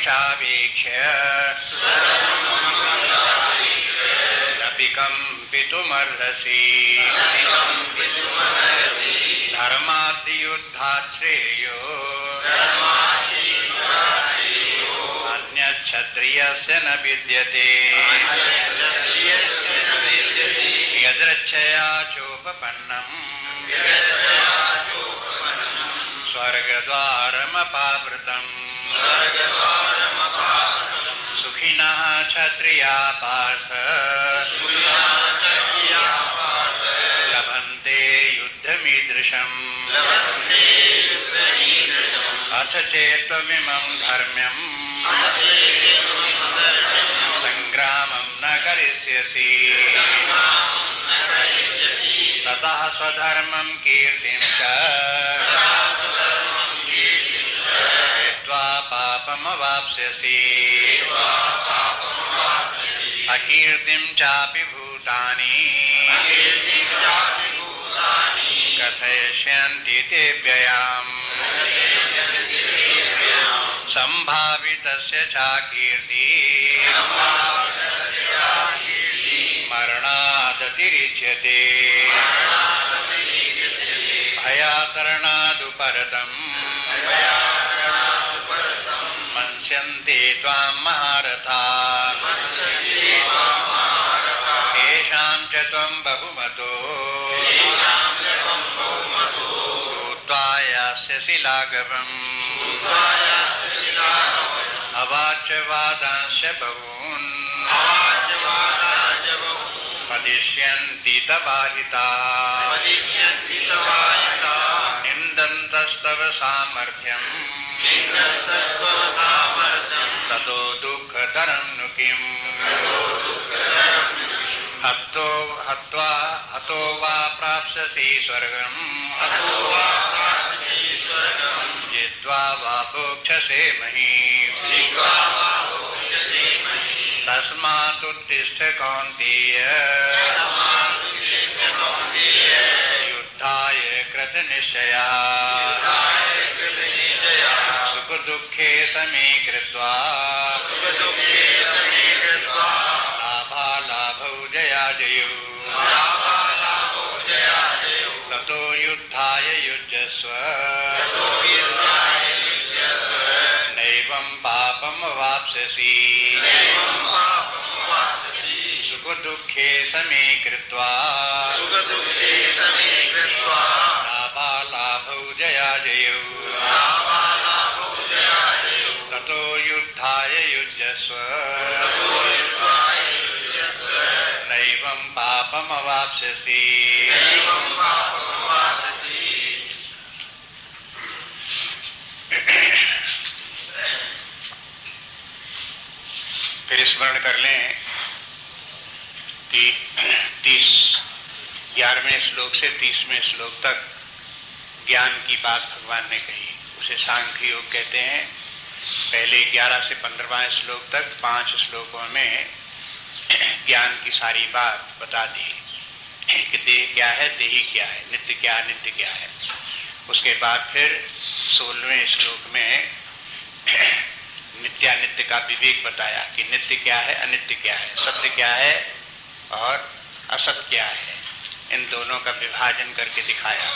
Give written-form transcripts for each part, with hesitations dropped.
पुंसावेक्ष्य कंपितुमर्हसि धर्माद्युद्धात् श्रेयो अन्यच्छत्रियस्य न विद्यते यदृच्छया चोपपन्नम् स्वर्गद्वारमपावृतम् सुखिनः क्षत्रिया पार्थ लभन्ते युद्धमीदृशम् अथ चेत्त्वमिमं धर्म्यम् संग्रामं न करिष्यसि ततः स्वधर्मं कीर्तिं च हित्वा पापमवाप्स्यसि अकीर्तिं चापि भूतानि कथयिष्यन्ति ते व्ययाम् संभावितस्य चाकीर्तिः मरणादतिरिच्यते भयातरणादुपरतम् मन्स्यन्ते त्वां महारथाः तेषां च त्वं बहुमतो भूत्वा यास्यसि लाघवम् अवाच्य वादांश्च बहून् वदिष्यन्ति तवाहिताः निन्दन्तस्तव सामर्थ्यम् ततो दुःखतरं नु किम् हतो वा प्राप्स्यसि स्वर्गम् जित्वा वा भोक्ष्यसे महीम् तस्मात्तिष्ठ कौन्तेय युद्धाय कृतनिश्चयाः सुखदुःखे समे कृत्वा लाभालाभौ जयाजयौ ततो युद्धाय युज्यस्व नैवं पापमवाप्स्यसि सुखदुःखे समे कृत्वा लाभालाभौ जयाजयौ ततो युद्धाय युज्यस्व नैवं पापमवाप्स्यसि। फिर स्मरण कर लें कि 11वें श्लोक से 30वें श्लोक तक ज्ञान की बात भगवान ने कही, उसे सांख्य योग कहते हैं। पहले 11 से 15वां श्लोक तक 5 श्लोकों में ज्ञान की सारी बात बता दी कि देह क्या है, देही क्या है, नित्य क्या है, नित्य क्या है। उसके बाद फिर 16वें श्लोक में नित्यानित्य का विवेक बताया कि नित्य क्या है, अनित्य क्या है, सत्य क्या है और असत्य क्या है। इन दोनों का विभाजन करके दिखाया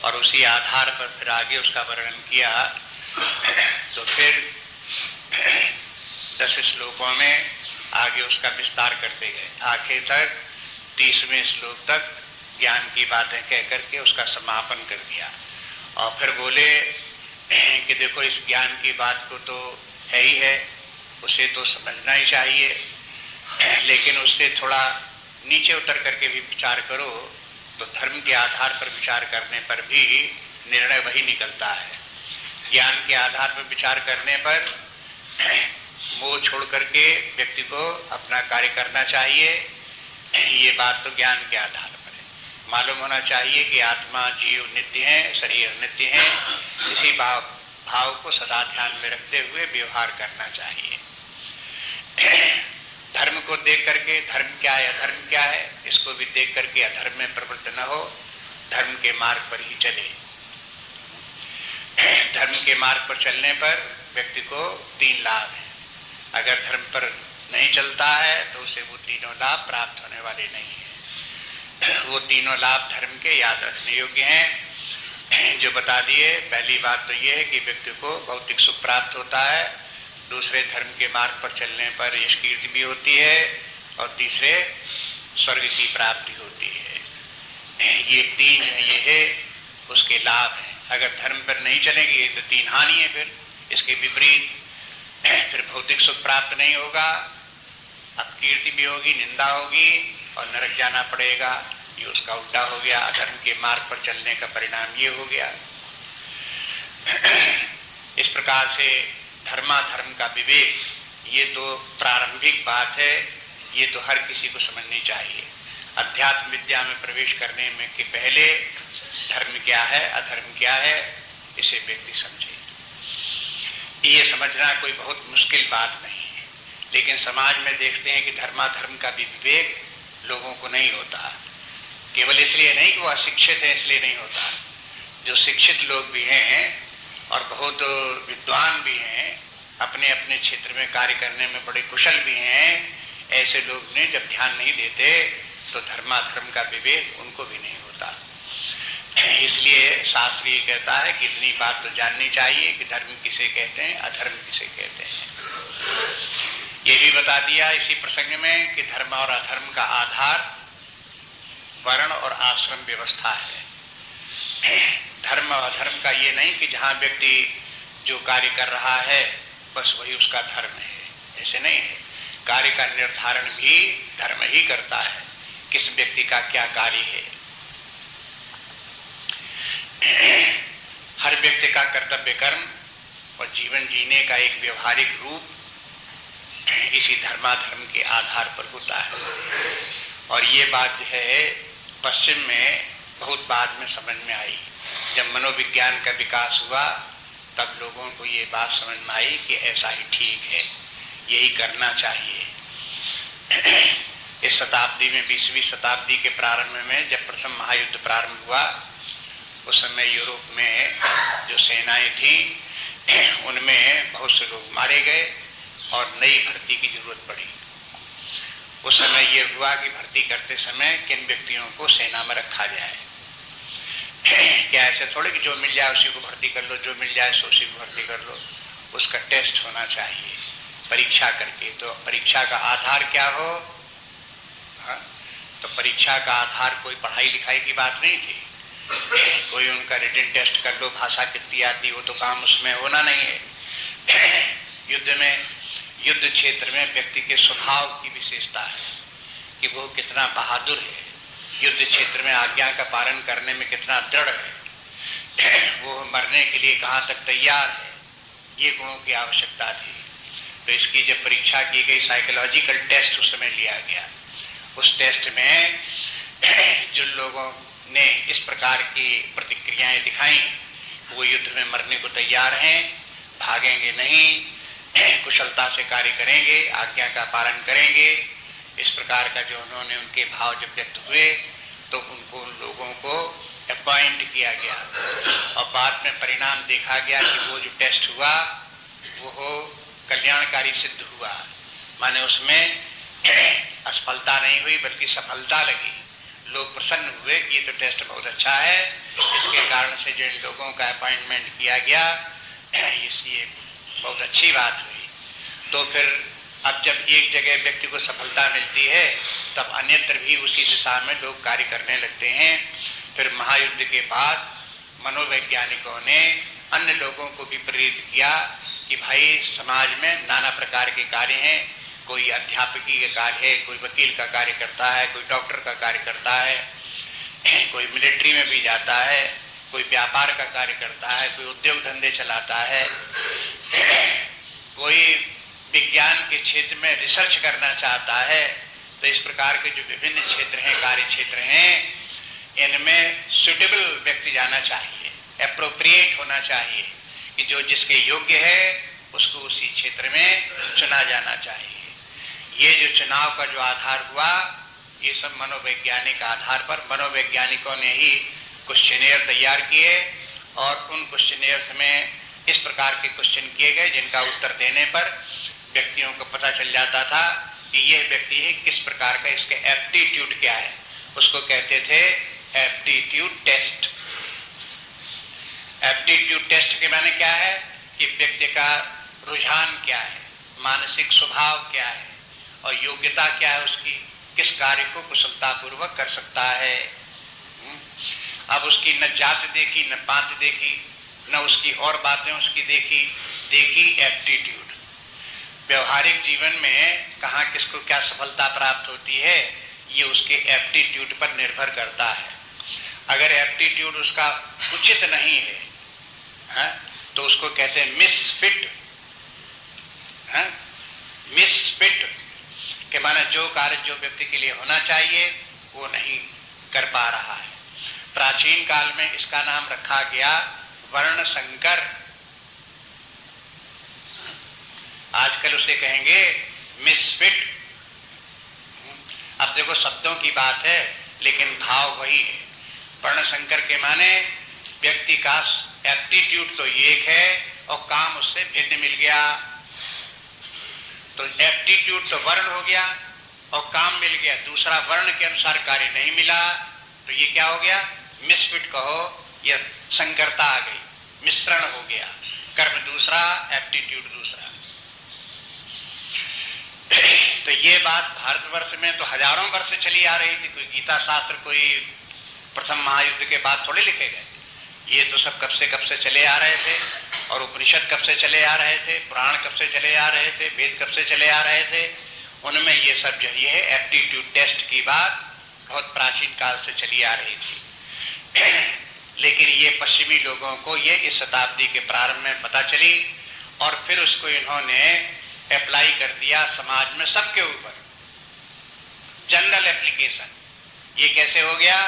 और उसी आधार पर फिर आगे उसका वर्णन किया। तो फिर 10 श्लोकों में आगे उसका विस्तार करते गए। आखिर तक 30वें श्लोक तक ज्ञान की बातें कह करके उसका समापन कर दिया। और फिर बोले कि देखो इस ज्ञान की बात को तो है ही है, उसे तो समझना ही चाहिए, लेकिन उससे थोड़ा नीचे उतर करके भी विचार करो तो धर्म के आधार पर विचार करने पर भी निर्णय वही निकलता है। ज्ञान के आधार पर विचार करने पर मोह छोड़ करके व्यक्ति को अपना कार्य करना चाहिए। ये बात तो ज्ञान के आधार पर है। मालूम होना चाहिए कि आत्मा जीव नित्य है, शरीर नित्य है। इसी भाव को सदा ध्यान में रखते हुए व्यवहार करना चाहिए। धर्म को देख करके धर्म क्या है, अधर्म क्या है, इसको भी देख करके अधर्म में प्रवृत्त न हो, धर्म के मार्ग पर ही चले। धर्म के मार्ग पर चलने पर व्यक्ति को 3 लाभ हैं। अगर धर्म पर नहीं चलता है तो उसे वो तीनों लाभ प्राप्त होने वाले नहीं है। वो तीनों लाभ धर्म के याद रखने योग्य हैं जो बता दिए। पहली बात तो ये है कि व्यक्ति को भौतिक सुख प्राप्त होता है, दूसरे धर्म के मार्ग पर चलने पर यश कीर्ति भी होती है, और तीसरे स्वर्ग की प्राप्ति होती है। ये 3 ये है उसके लाभ हैं। अगर धर्म पर नहीं चलेंगे तो 3 हानि है। फिर इसके विपरीत फिर भौतिक सुख प्राप्त नहीं होगा, अपकीर्ति भी होगी, निंदा होगी और नरक जाना पड़ेगा। ये उसका उल्टा हो गया। अधर्म के मार्ग पर चलने का परिणाम ये हो गया। इस प्रकार से धर्माधर्म का विवेक ये तो प्रारंभिक बात है, ये तो हर किसी को समझनी चाहिए। अध्यात्म विद्या में प्रवेश करने में के पहले धर्म क्या है, अधर्म क्या है, इसे व्यक्ति समझे। ये समझना कोई बहुत मुश्किल बात नहीं है, लेकिन समाज में देखते हैं कि धर्माधर्म का भी विवेक लोगों को नहीं होता। केवल इसलिए नहीं कि वो अशिक्षित है इसलिए नहीं होता। जो शिक्षित लोग भी हैं और बहुत विद्वान भी हैं, अपने अपने क्षेत्र में कार्य करने में बड़े कुशल भी हैं, ऐसे लोग ने जब ध्यान नहीं देते तो धर्माधर्म का विवेक उनको भी नहीं होता। इसलिए शास्त्र ये कहता है कि इतनी बात तो जाननी चाहिए कि धर्म किसे कहते हैं, अधर्म किसे कहते हैं। ये भी बता दिया इसी प्रसंग में कि धर्म और अधर्म का आधार वर्ण और आश्रम व्यवस्था है। धर्म और अधर्म का ये नहीं कि जहाँ व्यक्ति जो कार्य कर रहा है बस वही उसका धर्म है, ऐसे नहीं है। कार्य का निर्धारण भी धर्म ही करता है, किस व्यक्ति का क्या कार्य है। हर व्यक्ति का कर्तव्य कर्म और जीवन जीने का एक व्यवहारिक रूप इसी धर्माधर्म के आधार पर होता है। और ये बात जो है पश्चिम में बहुत बाद में समझ में आई। जब मनोविज्ञान का विकास हुआ तब लोगों को ये बात समझ में आई कि ऐसा ही ठीक है, यही करना चाहिए। इस शताब्दी में 20वीं शताब्दी के प्रारंभ में जब प्रथम महायुद्ध प्रारंभ हुआ उस समय यूरोप में जो सेनाएं थी उनमें बहुत से लोग मारे गए और नई भर्ती की जरूरत पड़ी। उस समय ये हुआ कि भर्ती करते समय किन व्यक्तियों को सेना में रखा जाए। क्या ऐसे थोड़े कि जो मिल जाए उसी को भर्ती कर लो, जो मिल जाए उसी को भर्ती कर लो। उसका टेस्ट होना चाहिए परीक्षा करके। तो परीक्षा का आधार क्या हो? हाँ? तो परीक्षा का आधार कोई पढ़ाई लिखाई की बात नहीं थी। कोई उनका रिटन टेस्ट कर लो, भाषा कितनी आती, वो तो काम उसमें होना नहीं है। युद्ध क्षेत्र में व्यक्ति के स्वभाव की विशेषता है कि वो कितना बहादुर है, युद्ध क्षेत्र में आज्ञा का पालन करने में कितना दृढ़ है, वो मरने के लिए कहाँ तक तैयार है, ये गुणों की आवश्यकता थी। तो इसकी जब परीक्षा की गई, साइकोलॉजिकल टेस्ट उस समय लिया गया। उस टेस्ट में जिन लोगों ने इस प्रकार की प्रतिक्रियाएं दिखाई, वो युद्ध में मरने को तैयार हैं, भागेंगे नहीं, कुशलता से कार्य करेंगे, आज्ञा का पालन करेंगे, इस प्रकार का जो उन्होंने उनके भाव जब व्यक्त हुए तो उनको उन लोगों को अपॉइंट किया गया। और बाद में परिणाम देखा गया कि वो जो टेस्ट हुआ वो कल्याणकारी सिद्ध हुआ। माने उसमें असफलता नहीं हुई बल्कि सफलता लगी। लोग प्रसन्न हुए कि ये तो टेस्ट बहुत अच्छा है, इसके कारण से जिन लोगों का अपॉइंटमेंट किया गया ये बहुत अच्छी बात हुई। तो फिर अब जब एक जगह व्यक्ति को सफलता मिलती है तब अन्यत्र भी उसी दिशा में लोग कार्य करने लगते हैं। फिर महायुद्ध के बाद मनोवैज्ञानिकों ने अन्य लोगों को भी प्रेरित किया कि भाई समाज में नाना प्रकार के कार्य हैं, कोई अध्यापकी का कार्य है, कोई वकील का कार्य करता है, कोई डॉक्टर का कार्य करता है, कोई मिलिट्री में भी जाता है, कोई व्यापार का कार्य करता है, कोई उद्योग धंधे चलाता है, कोई विज्ञान के क्षेत्र में रिसर्च करना चाहता है। तो इस प्रकार के जो विभिन्न क्षेत्र हैं, कार्य क्षेत्र हैं, इनमें सुटेबल व्यक्ति जाना चाहिए, एप्रोप्रिएट होना चाहिए कि जो जिसके योग्य है उसको उसी क्षेत्र में चुना जाना चाहिए। ये जो चुनाव का जो आधार हुआ ये सब मनोवैज्ञानिक आधार पर मनोवैज्ञानिकों ने ही क्वेश्चनेयर तैयार किए और उन क्वेश्चनेयर में इस प्रकार के क्वेश्चन किए गए, जिनका उत्तर देने पर व्यक्तियों को पता चल जाता था कि यह व्यक्ति है किस प्रकार का, इसके एप्टीट्यूड क्या है। उसको कहते थे एप्टीट्यूड टेस्ट। एप्टीट्यूड टेस्ट के माने क्या है कि व्यक्ति का रुझान क्या है, मानसिक स्वभाव क्या है और योग्यता क्या है उसकी, किस कार्य को कुशलतापूर्वक कर सकता है। अब उसकी न जात देखी, न पात देखी, न उसकी और बातें उसकी देखी एप्टीट्यूड। व्यवहारिक जीवन में कहाँ किसको क्या सफलता प्राप्त होती है, ये उसके एप्टीट्यूड पर निर्भर करता है। अगर एप्टीट्यूड उसका उचित नहीं है, तो उसको कहते हैं मिसफिट। मिसफिट के माने जो कार्य जो व्यक्ति के लिए होना चाहिए वो नहीं कर पा रहा है। प्राचीन काल में इसका नाम रखा गया वर्ण संकर। आजकल उसे कहेंगे मिसफिट। अब देखो शब्दों की बात है लेकिन भाव वही है। वर्ण संकर के माने व्यक्ति का एप्टीट्यूड तो एक है और काम उससे भिन्न मिल गया। तो एप्टीट्यूड तो वर्ण हो गया और काम मिल गया दूसरा, वर्ण के अनुसार कार्य नहीं मिला, तो ये क्या हो गया, मिसफिट कहो, यह संकरता आ गई, मिश्रण हो गया, कर्म दूसरा एप्टीट्यूड दूसरा। तो ये बात भारतवर्ष में तो हजारों वर्ष से चली आ रही थी। कोई गीता शास्त्र कोई प्रथम महायुद्ध के बाद थोड़े लिखे गए, ये तो सब कब से चले आ रहे थे। और उपनिषद कब से चले आ रहे थे, पुराण कब से चले आ रहे थे, वेद कब से चले आ रहे थे, उनमें ये सब जो है एप्टीट्यूड टेस्ट की बात बहुत प्राचीन काल से चली आ रही थी। लेकिन ये पश्चिमी लोगों को ये इस शताब्दी के प्रारंभ में पता चली और फिर उसको इन्होंने अप्लाई कर दिया समाज में सबके ऊपर, जनरल एप्लीकेशन। ये कैसे हो गया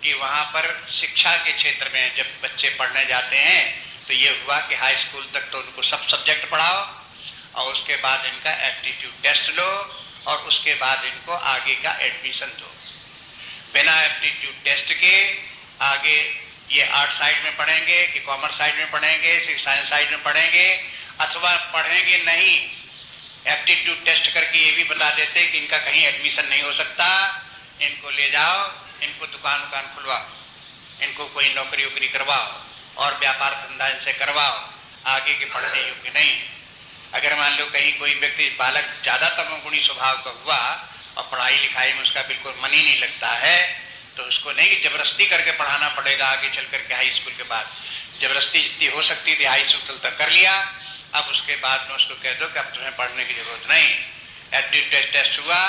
कि वहां पर शिक्षा के क्षेत्र में जब बच्चे पढ़ने जाते हैं तो ये हुआ कि हाई स्कूल तक तो उनको सब सब्जेक्ट पढ़ाओ और उसके बाद इनका एप्टीट्यूड टेस्ट लो और उसके बाद इनको आगे का एडमिशन दो। बिना एप्टीट्यूड टेस्ट के आगे ये आर्ट साइड में पढ़ेंगे कि कॉमर्स साइड में पढ़ेंगे, साइंस साइड में पढ़ेंगे, अथवा पढ़ेंगे नहीं। एप्टीट्यूड टेस्ट करके ये भी बता देते कि इनका कहीं एडमिशन नहीं हो सकता, इनको ले जाओ, इनको दुकान खुलवाओ, इनको कोई नौकरी वोकरी करवाओ और व्यापार धंधा इनसे करवाओ, आगे के पढ़ने योग्य नहीं। अगर मान लो कहीं कोई व्यक्ति बालक ज्यादा तमोगुणी स्वभाव का हुआ और पढ़ाई लिखाई में उसका बिल्कुल मन ही नहीं लगता है, तो उसको नहीं कि जबरदस्ती करके पढ़ाना पड़ेगा आगे चल करके हाई स्कूल के बाद। जबरदस्ती जितनी हो सकती थी हाई स्कूल तक कर लिया, अब उसके बाद में उसको कह दो कि अब तुम्हें पढ़ने की जरूरत नहीं। एप्टीट्यूड टेस्ट हुआ,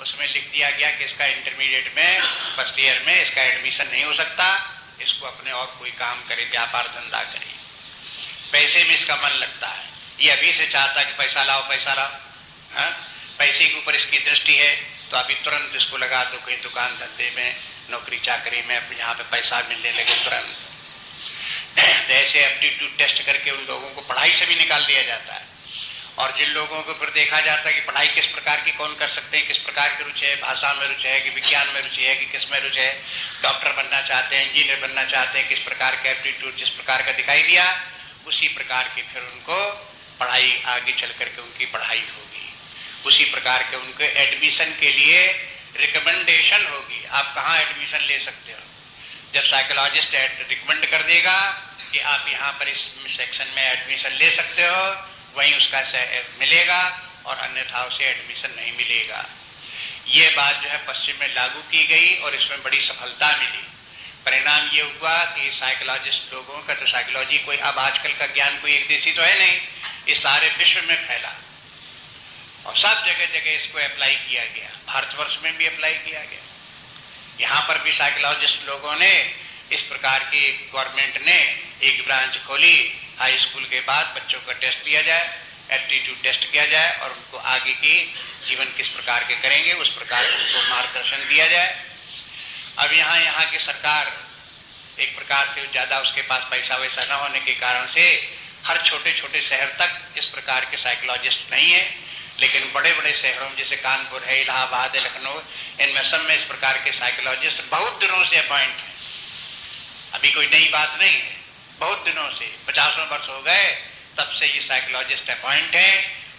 उसमें लिख दिया गया कि इसका इंटरमीडिएट में फर्स्ट ईयर में इसका एडमिशन नहीं हो सकता, इसको अपने और कोई काम करे, व्यापार धंधा करे, पैसे में इसका मन लगता है। ये अभी से चाहता है कि पैसा लाओ पैसा लाओ, पैसे के ऊपर इसकी दृष्टि है, तो अभी तुरंत इसको लगा दो कहीं दुकान धंधे में, नौकरी चाकरी में, यहाँ पे पैसा मिलने लगे तुरंत। जैसे एप्टीट्यूड टेस्ट करके उन लोगों को पढ़ाई से भी निकाल दिया जाता है। और जिन लोगों को फिर देखा जाता है कि पढ़ाई किस प्रकार की कौन कर सकते हैं, किस प्रकार की रुचि है, भाषा में रुचि है कि विज्ञान में रुचि है कि किस में रुचि है, डॉक्टर बनना चाहते हैं, इंजीनियर बनना चाहते हैं, किस प्रकार का एप्टीट्यूड जिस प्रकार का दिखाई दिया उसी प्रकार की फिर उनको पढ़ाई आगे चल करके उनकी पढ़ाई होगी, उसी प्रकार के उनके एडमिशन के लिए रिकमेंडेशन होगी। आप कहाँ एडमिशन ले सकते हो, जब साइकोलॉजिस्ट रिकमेंड कर देगा कि आप यहाँ पर इस सेक्शन में एडमिशन ले सकते हो, वहीं उसका मिलेगा और अन्यथा उसे एडमिशन नहीं मिलेगा। ये बात जो है पश्चिम में लागू की गई और इसमें बड़ी सफलता मिली। परिणाम ये हुआ कि साइकोलॉजिस्ट लोगों का, तो साइकोलॉजी कोई अब आजकल का ज्ञान कोई एक देशी तो है नहीं, ये सारे विश्व में फैला और सब जगह जगह इसको अप्लाई किया गया। भारतवर्ष में भी अप्लाई किया गया। यहाँ पर भी साइकोलॉजिस्ट लोगों ने इस प्रकार की गवर्नमेंट ने एक ब्रांच खोली, हाई स्कूल के बाद बच्चों का टेस्ट लिया जाए, एप्टीट्यूड टेस्ट किया जाए और उनको आगे की जीवन किस प्रकार के करेंगे उस प्रकार उनको मार्गदर्शन दिया जाए। अब यहाँ की सरकार एक प्रकार से ज्यादा उसके पास पैसा वैसा न होने के कारण से हर छोटे छोटे शहर तक इस प्रकार के साइकोलॉजिस्ट नहीं है, लेकिन बड़े बड़े शहरों में जैसे कानपुर है, इलाहाबाद है, लखनऊ, इनमें सब में इस प्रकार के साइकोलॉजिस्ट बहुत दिनों से अपॉइंट है। अभी कोई नई बात नहीं है, बहुत दिनों से 50 वर्ष हो गए, तब से ये साइकोलॉजिस्ट अपॉइंट है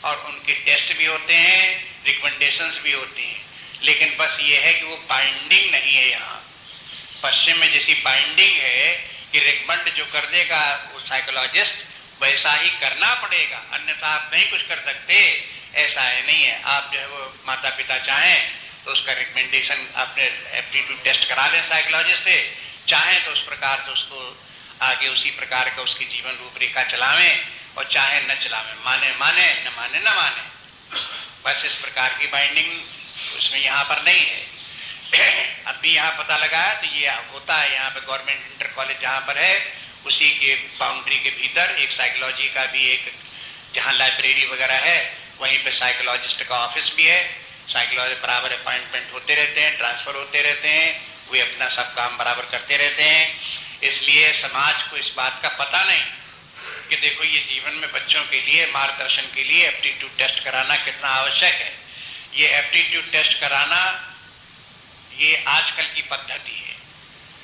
और उनके टेस्ट भी होते हैं, रिकमेंडेशंस भी होती हैं, लेकिन बस ये है कि वो बाइंडिंग नहीं है। यहाँ पश्चिम में जैसी बाइंडिंग है कि रिकमेंड जो कर देगा वो साइकोलॉजिस्ट वैसा ही करना पड़ेगा, अन्यथा आप नहीं कुछ कर सकते, ऐसा है नहीं है। आप जो है वो माता पिता चाहें तो उसका रिकमेंडेशन आपने एप्टीट्यूड टेस्ट करा लें साइकोलॉजिस्ट से, चाहें तो उस प्रकार से उसको आगे उसी प्रकार का उसकी जीवन रूपरेखा चलावें और चाहे न चलावें, माने माने न माने न माने, बस इस प्रकार की बाइंडिंग उसमें यहाँ पर नहीं है। अभी यहाँ पता लगा है तो ये होता है यहाँ पे गवर्नमेंट इंटर कॉलेज जहाँ पर है उसी के बाउंड्री के भीतर एक साइकोलॉजी का भी एक जहाँ लाइब्रेरी वगैरह है वहीं पे साइकोलॉजिस्ट का ऑफिस भी है। साइकोलॉजी बराबर अपॉइंटमेंट होते रहते हैं, ट्रांसफर होते रहते हैं, वे अपना सब काम बराबर करते रहते हैं। इसलिए समाज को इस बात का पता नहीं कि देखो ये जीवन में बच्चों के लिए मार्गदर्शन के लिए एप्टीट्यूड टेस्ट कराना कितना आवश्यक है। ये एप्टीट्यूड टेस्ट कराना ये आजकल की पद्धति है,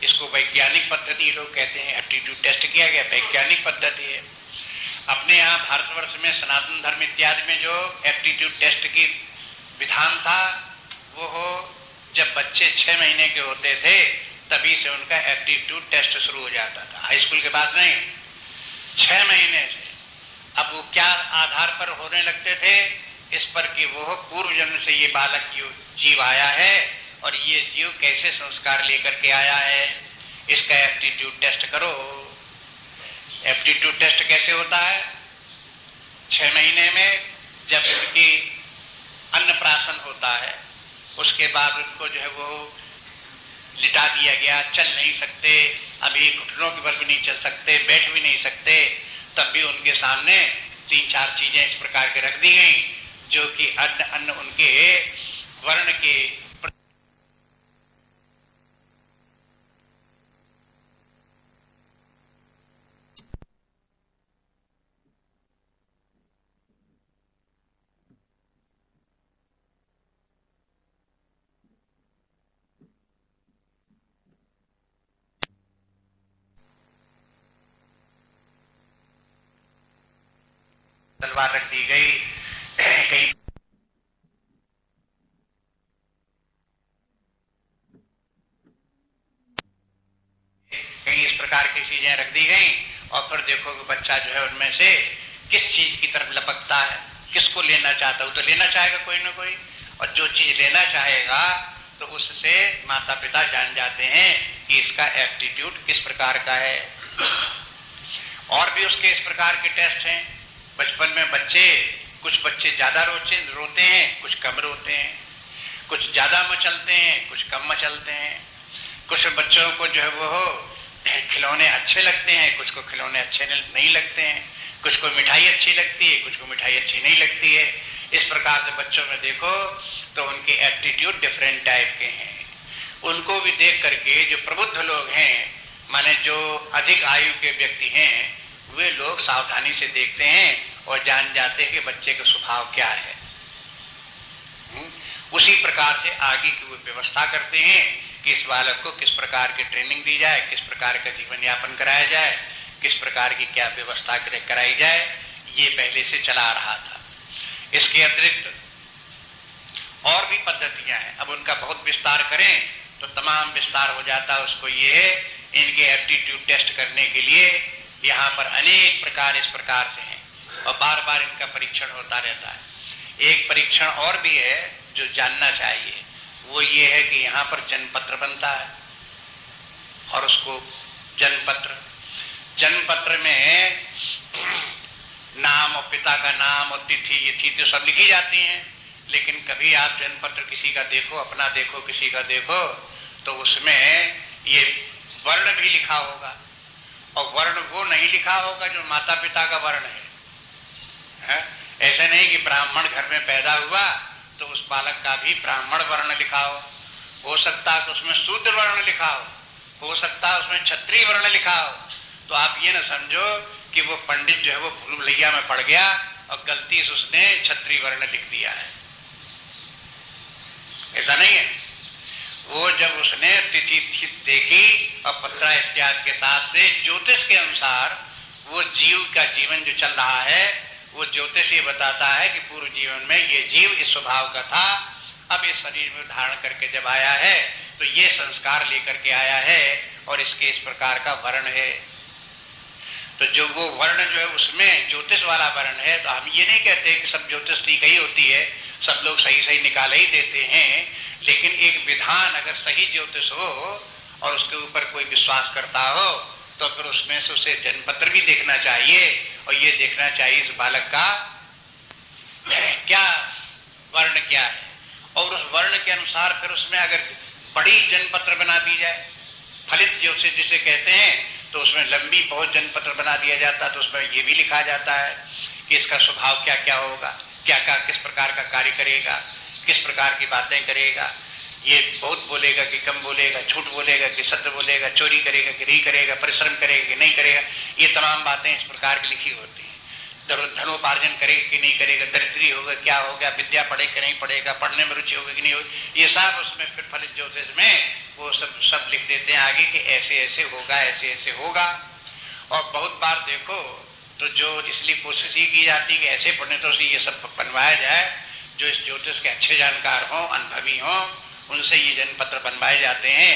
इसको वैज्ञानिक पद्धति लोग कहते हैं। एप्टीट्यूड टेस्ट किया गया वैज्ञानिक पद्धति है। अपने यहाँ भारतवर्ष में सनातन धर्म इत्यादि में जो एप्टीट्यूड टेस्ट की विधान था वो हो जब बच्चे 6 महीने के होते थे तभी से उनका एप्टीट्यूड टेस्ट शुरू हो जाता था, हाई स्कूल के बाद नहीं, 6 महीने से। अब वो क्या आधार पर होने लगते थे, इस पर कि वो पूर्व जन्म से ये बालक जीव आया है और ये जीव कैसे संस्कार लेकर के आया है, इसका एप्टीट्यूड टेस्ट करो। एप्टीट्यूड टेस्ट कैसे होता है? 6 महीने में जब उनकी अन्नप्राशन होता है उसके बाद उनको जो है वो लिटा दिया गया, चल नहीं सकते, अभी घुटनों के बल भी नहीं चल सकते, बैठ भी नहीं सकते, तब भी उनके सामने 3-4 चीजें इस प्रकार के रख दी गई जो कि अन्न उनके वर्ण के तलवार रख दी गई, कहीं इस प्रकार की चीजें रख दी गई और फिर देखो कि बच्चा जो है उनमें से किस चीज की तरफ लपकता है, किसको लेना चाहता है। वो तो लेना चाहेगा कोई ना कोई, और जो चीज लेना चाहेगा तो उससे माता पिता जान जाते हैं कि इसका एप्टीट्यूड किस प्रकार का है। और भी उसके इस प्रकार के टेस्ट हैं। बचपन में कुछ बच्चे ज्यादा रोते हैं, कुछ कम रोते हैं, कुछ ज्यादा मचलते हैं, कुछ कम मचलते हैं। कुछ बच्चों को जो है वो खिलौने अच्छे लगते हैं, कुछ को खिलौने अच्छे नहीं लगते हैं, कुछ को मिठाई अच्छी लगती है, कुछ को मिठाई अच्छी नहीं लगती है। इस प्रकार से बच्चों में देखो तो उनके एप्टीट्यूड डिफरेंट टाइप के हैं। उनको भी देख करके जो प्रबुद्ध लोग हैं, माने जो अधिक आयु के व्यक्ति हैं, वे लोग सावधानी से देखते हैं और जान जाते हैं कि बच्चे का स्वभाव क्या है। उसी प्रकार से आगे की वो व्यवस्था करते हैं कि इस बालक को किस प्रकार की ट्रेनिंग दी जाए, किस प्रकार का जीवन यापन कराया जाए, किस प्रकार की क्या व्यवस्था कराई जाए। ये पहले से चला आ रहा था। इसके अतिरिक्त और भी पद्धतियां हैं। अब उनका बहुत विस्तार करें तो तमाम विस्तार हो जाता है। उसको ये है, इनके एप्टीट्यूड टेस्ट करने के लिए यहाँ पर अनेक प्रकार इस प्रकार से हैं और बार बार इनका परीक्षण होता रहता है। एक परीक्षण और भी है जो जानना चाहिए, वो ये है कि यहाँ पर जन्मपत्र बनता है और उसको जन्मपत्र में नाम और पिता का नाम और तिथि, ये तिथि तो सब लिखी जाती हैं, लेकिन कभी आप जन्मपत्र किसी का देखो, अपना देखो, किसी का देखो, तो उसमें ये वर्ण भी लिखा होगा और वर्ण वो नहीं लिखा होगा जो माता पिता का वर्ण है। ऐसा नहीं कि ब्राह्मण घर में पैदा हुआ तो उस बालक का भी ब्राह्मण वर्ण लिखा हो सकता है तो उसमें शूद्र वर्ण लिखा हो सकता है उसमें क्षत्रिय वर्ण लिखा हो। तो आप ये न समझो कि वो पंडित जो है वो भूल भुलैया में पड़ गया और गलती से उसने क्षत्रिय वर्ण लिख दिया है, ऐसा नहीं है। वो जब उसने तिथि देखी और पत्रा इत्यादि के साथ से ज्योतिष के अनुसार वो जीव का जीवन जो चल रहा है, वो ज्योतिष ये बताता है कि पूर्व जीवन में ये जीव इस स्वभाव का था, अब इस शरीर में धारण करके जब आया है तो ये संस्कार लेकर के आया है और इसके इस प्रकार का वर्ण है। तो जो वो वर्ण जो है उसमें ज्योतिष वाला वर्ण है। तो हम ये नहीं कहते कि सब ज्योतिष ठीक ही होती है, सब लोग सही सही निकाल ही देते हैं, लेकिन एक विधान अगर सही ज्योतिष हो और उसके ऊपर कोई विश्वास करता हो तो फिर उसमें से उसे जन्मपत्र भी देखना चाहिए और ये देखना चाहिए इस बालक का क्या वर्ण क्या है, और उस वर्ण के अनुसार फिर उसमें अगर बड़ी जन्मपत्र बना दी जाए, फलित ज्योतिष जिसे कहते हैं, तो उसमें लंबी बहुत जन्मपत्र बना दिया जाता है। तो उसमें ये भी लिखा जाता है कि इसका स्वभाव क्या क्या होगा, क्या क्या किस प्रकार का कार्य करेगा, किस प्रकार की बातें करेगा, ये बहुत बोलेगा कि कम बोलेगा, झूठ बोलेगा कि सत्य बोलेगा, चोरी करेगा कि नहीं करेगा, परिश्रम करेगा कि नहीं करेगा, ये तमाम बातें इस प्रकार की लिखी होती है। धनोपार्जन करेगा कि नहीं करेगा, दरिद्री होगा क्या होगा, विद्या पढ़ेगा कि नहीं पढ़ेगा, पढ़ने में रुचि होगी कि नहीं होगी, ये सब उसमें फिर फलित ज्योतिष में वो सब लिख देते हैं आगे कि ऐसे ऐसे होगा, ऐसे ऐसे होगा। और बहुत बार देखो तो जो इसलिए कोशिश ही की जाती है कि ऐसे पंडितों से ये सब बनवाया जाए जो इस ज्योतिष के अच्छे जानकार हों, अनुभवी हों, उनसे ये जन्मपत्र बनवाए जाते हैं।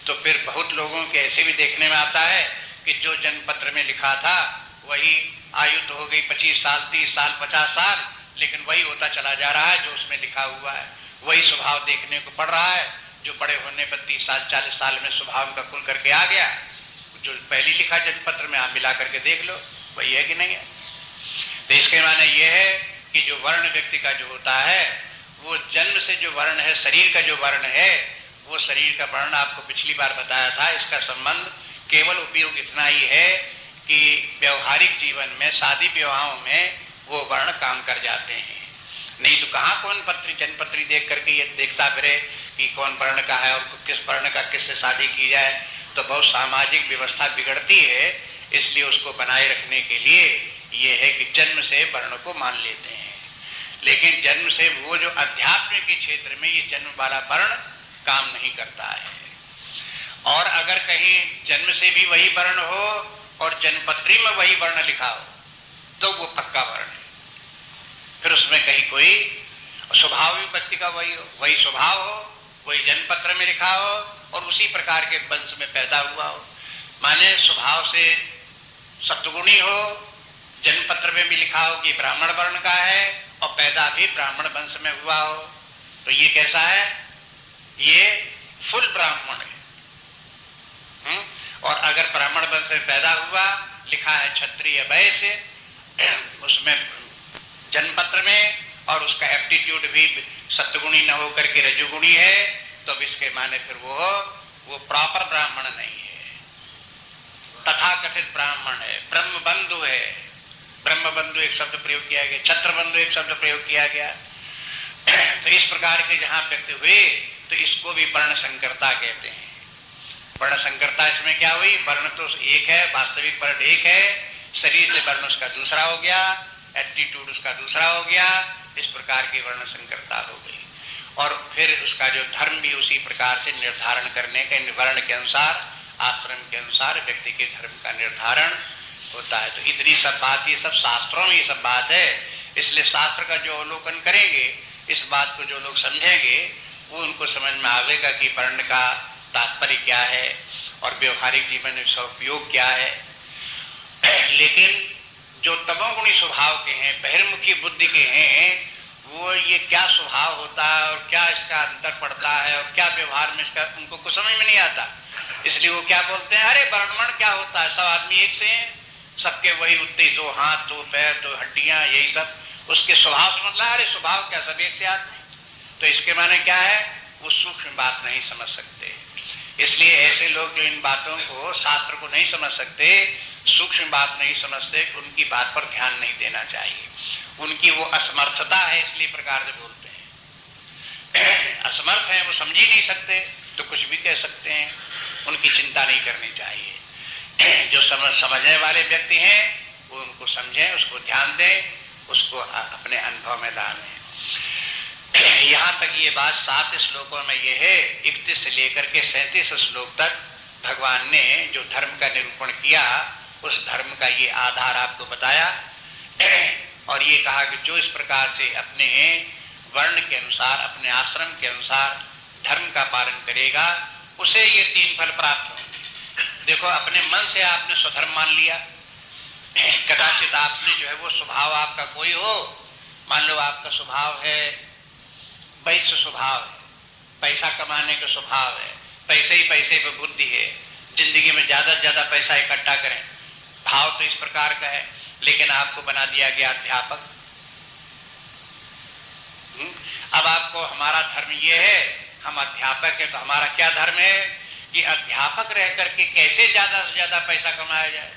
तो फिर बहुत लोगों के ऐसे भी देखने में आता है कि जो जन्मपत्र में लिखा था वही आयु तो हो गई 25 साल, 30 साल, 50 साल, लेकिन वही होता चला जा रहा है जो उसमें लिखा हुआ है, वही स्वभाव देखने को पड़ रहा है जो बड़े होने पर 30 साल 40 साल में स्वभाव का खुल करके आ गया। जो पहली लिखा जन्मपत्र में आप मिला करके देख लो वही है कि नहीं है। तो इसके माने ये है कि जो वर्ण व्यक्ति का जो होता है वो जन्म से जो वर्ण है, शरीर का जो वर्ण है, वो शरीर का वर्ण आपको पिछली बार बताया था। इसका संबंध केवल उपयोग इतना ही है कि व्यवहारिक जीवन में, शादी विवाहों में वो वर्ण काम कर जाते हैं, नहीं तो कहाँ कौन जन्मपत्री देख करके ये देखता फिरे कि कौन वर्ण का है और किस वर्ण का किससे शादी की जाए। तो बहुत सामाजिक व्यवस्था बिगड़ती है, इसलिए उसको बनाए रखने के लिए ये है कि जन्म से वर्ण को मान लेते हैं, लेकिन जन्म से वो जो अध्यात्म के क्षेत्र में ये जन्म वाला वर्ण काम नहीं करता है। और अगर कहीं जन्म से भी वही वर्ण हो और जन्मपत्री में वही वर्ण लिखा हो तो वो पक्का वर्ण है, फिर उसमें कहीं कोई स्वभाव भी व्यक्ति का वही स्वभाव हो, वही जन्मपत्र में लिखा हो और उसी प्रकार के वंश में पैदा हुआ हो। माने स्वभाव से सत्गुणी हो, जन्मपत्र में भी लिखा हो कि ब्राह्मण वर्ण का है और पैदा भी ब्राह्मण वंश में हुआ हो, तो ये कैसा है, ये फुल ब्राह्मण है। और अगर ब्राह्मण वंश में पैदा हुआ, लिखा है क्षत्रिय वैश्य उसमें जन्मपत्र में, और उसका एप्टीट्यूड भी सत्गुणी न होकर के रजुगुणी है, तो इसके माने फिर वो प्रॉपर ब्राह्मण नहीं है, तथाकथित ब्राह्मण है, ब्रह्म बंधु है। ब्रह्म बंधु एक शब्द प्रयोग किया गया, छत्र बंधु एक शब्द प्रयोग किया गया। तो इस प्रकार के जहां व्यक्ति हुए तो इसको भी वर्ण संकरता कहते हैं। वर्ण संकरता इसमें क्या हुई, वर्ण तो एक है, वास्तविक वर्ण एक है, शरीर से वर्ण उसका दूसरा हो गया, एटीट्यूड उसका दूसरा हो गया, इस प्रकार की वर्ण संकरता हो गई। और फिर उसका जो धर्म भी उसी प्रकार से निर्धारण करने के, वर्ण के अनुसार, आश्रम के अनुसार व्यक्ति के धर्म का निर्धारण होता है। तो इतनी सब बात, ये सब शास्त्रों में ये सब बात है, इसलिए शास्त्र का जो अवलोकन करेंगे, इस बात को जो लोग समझेंगे वो उनको समझ में आवेगा कि वर्ण का तात्पर्य क्या है और व्यवहारिक जीवन में इसका उपयोग क्या है। लेकिन जो तमोगुणी स्वभाव के हैं, बहिर्मुखी बुद्धि के हैं, वो ये क्या स्वभाव होता है और क्या इसका अंतर पड़ता है और क्या व्यवहार में इसका, उनको कुछ समझ में नहीं आता। इसलिए वो क्या बोलते हैं, अरे वर्ण क्या होता है, सब आदमी एक से हैं, सबके वही उतने, दो हाथ, दो पैर, दो हड्डियां, यही सब उसके स्वभाव समझ ला। अरे स्वभाव क्या, सब एक से आदमी। तो इसके माने क्या है, वो सूक्ष्म बात नहीं समझ सकते। इसलिए ऐसे लोग जो इन बातों को, शास्त्र को नहीं समझ सकते, सूक्ष्म बात नहीं समझते, उनकी बात पर ध्यान नहीं देना चाहिए। उनकी वो असमर्थता है, इसलिए प्रकार से बोलते हैं। असमर्थ है, वो समझ ही नहीं सकते तो कुछ भी कह सकते हैं, उनकी चिंता नहीं करनी चाहिए। जो समझने वाले व्यक्ति हैं वो उनको समझें, उसको ध्यान दें, उसको अपने अनुभव में लाएं। यहाँ तक ये बात 7 श्लोकों में ये है। 31 से लेकर के 37 श्लोक तक भगवान ने जो धर्म का निरूपण किया, उस धर्म का ये आधार आपको बताया और ये कहा कि जो इस प्रकार से अपने वर्ण के अनुसार, अपने आश्रम के अनुसार धर्म का पालन करेगा, उसे ये 3 फल प्राप्त होंगे। देखो, अपने मन से आपने स्वधर्म मान लिया, कदाचित आपने जो है वो स्वभाव आपका कोई हो, मान लो आपका स्वभाव है वैश्य स्वभाव है, पैसा कमाने का स्वभाव है, पैसे ही पैसे पे बुद्धि है, जिंदगी में ज्यादा से ज्यादा पैसा इकट्ठा करें, भाव तो इस प्रकार का है, लेकिन आपको बना दिया गया अध्यापक। अब आपको हमारा धर्म ये है, हम अध्यापक है, तो हमारा क्या धर्म है कि अध्यापक रह करके कैसे ज्यादा से ज्यादा पैसा कमाया जाए।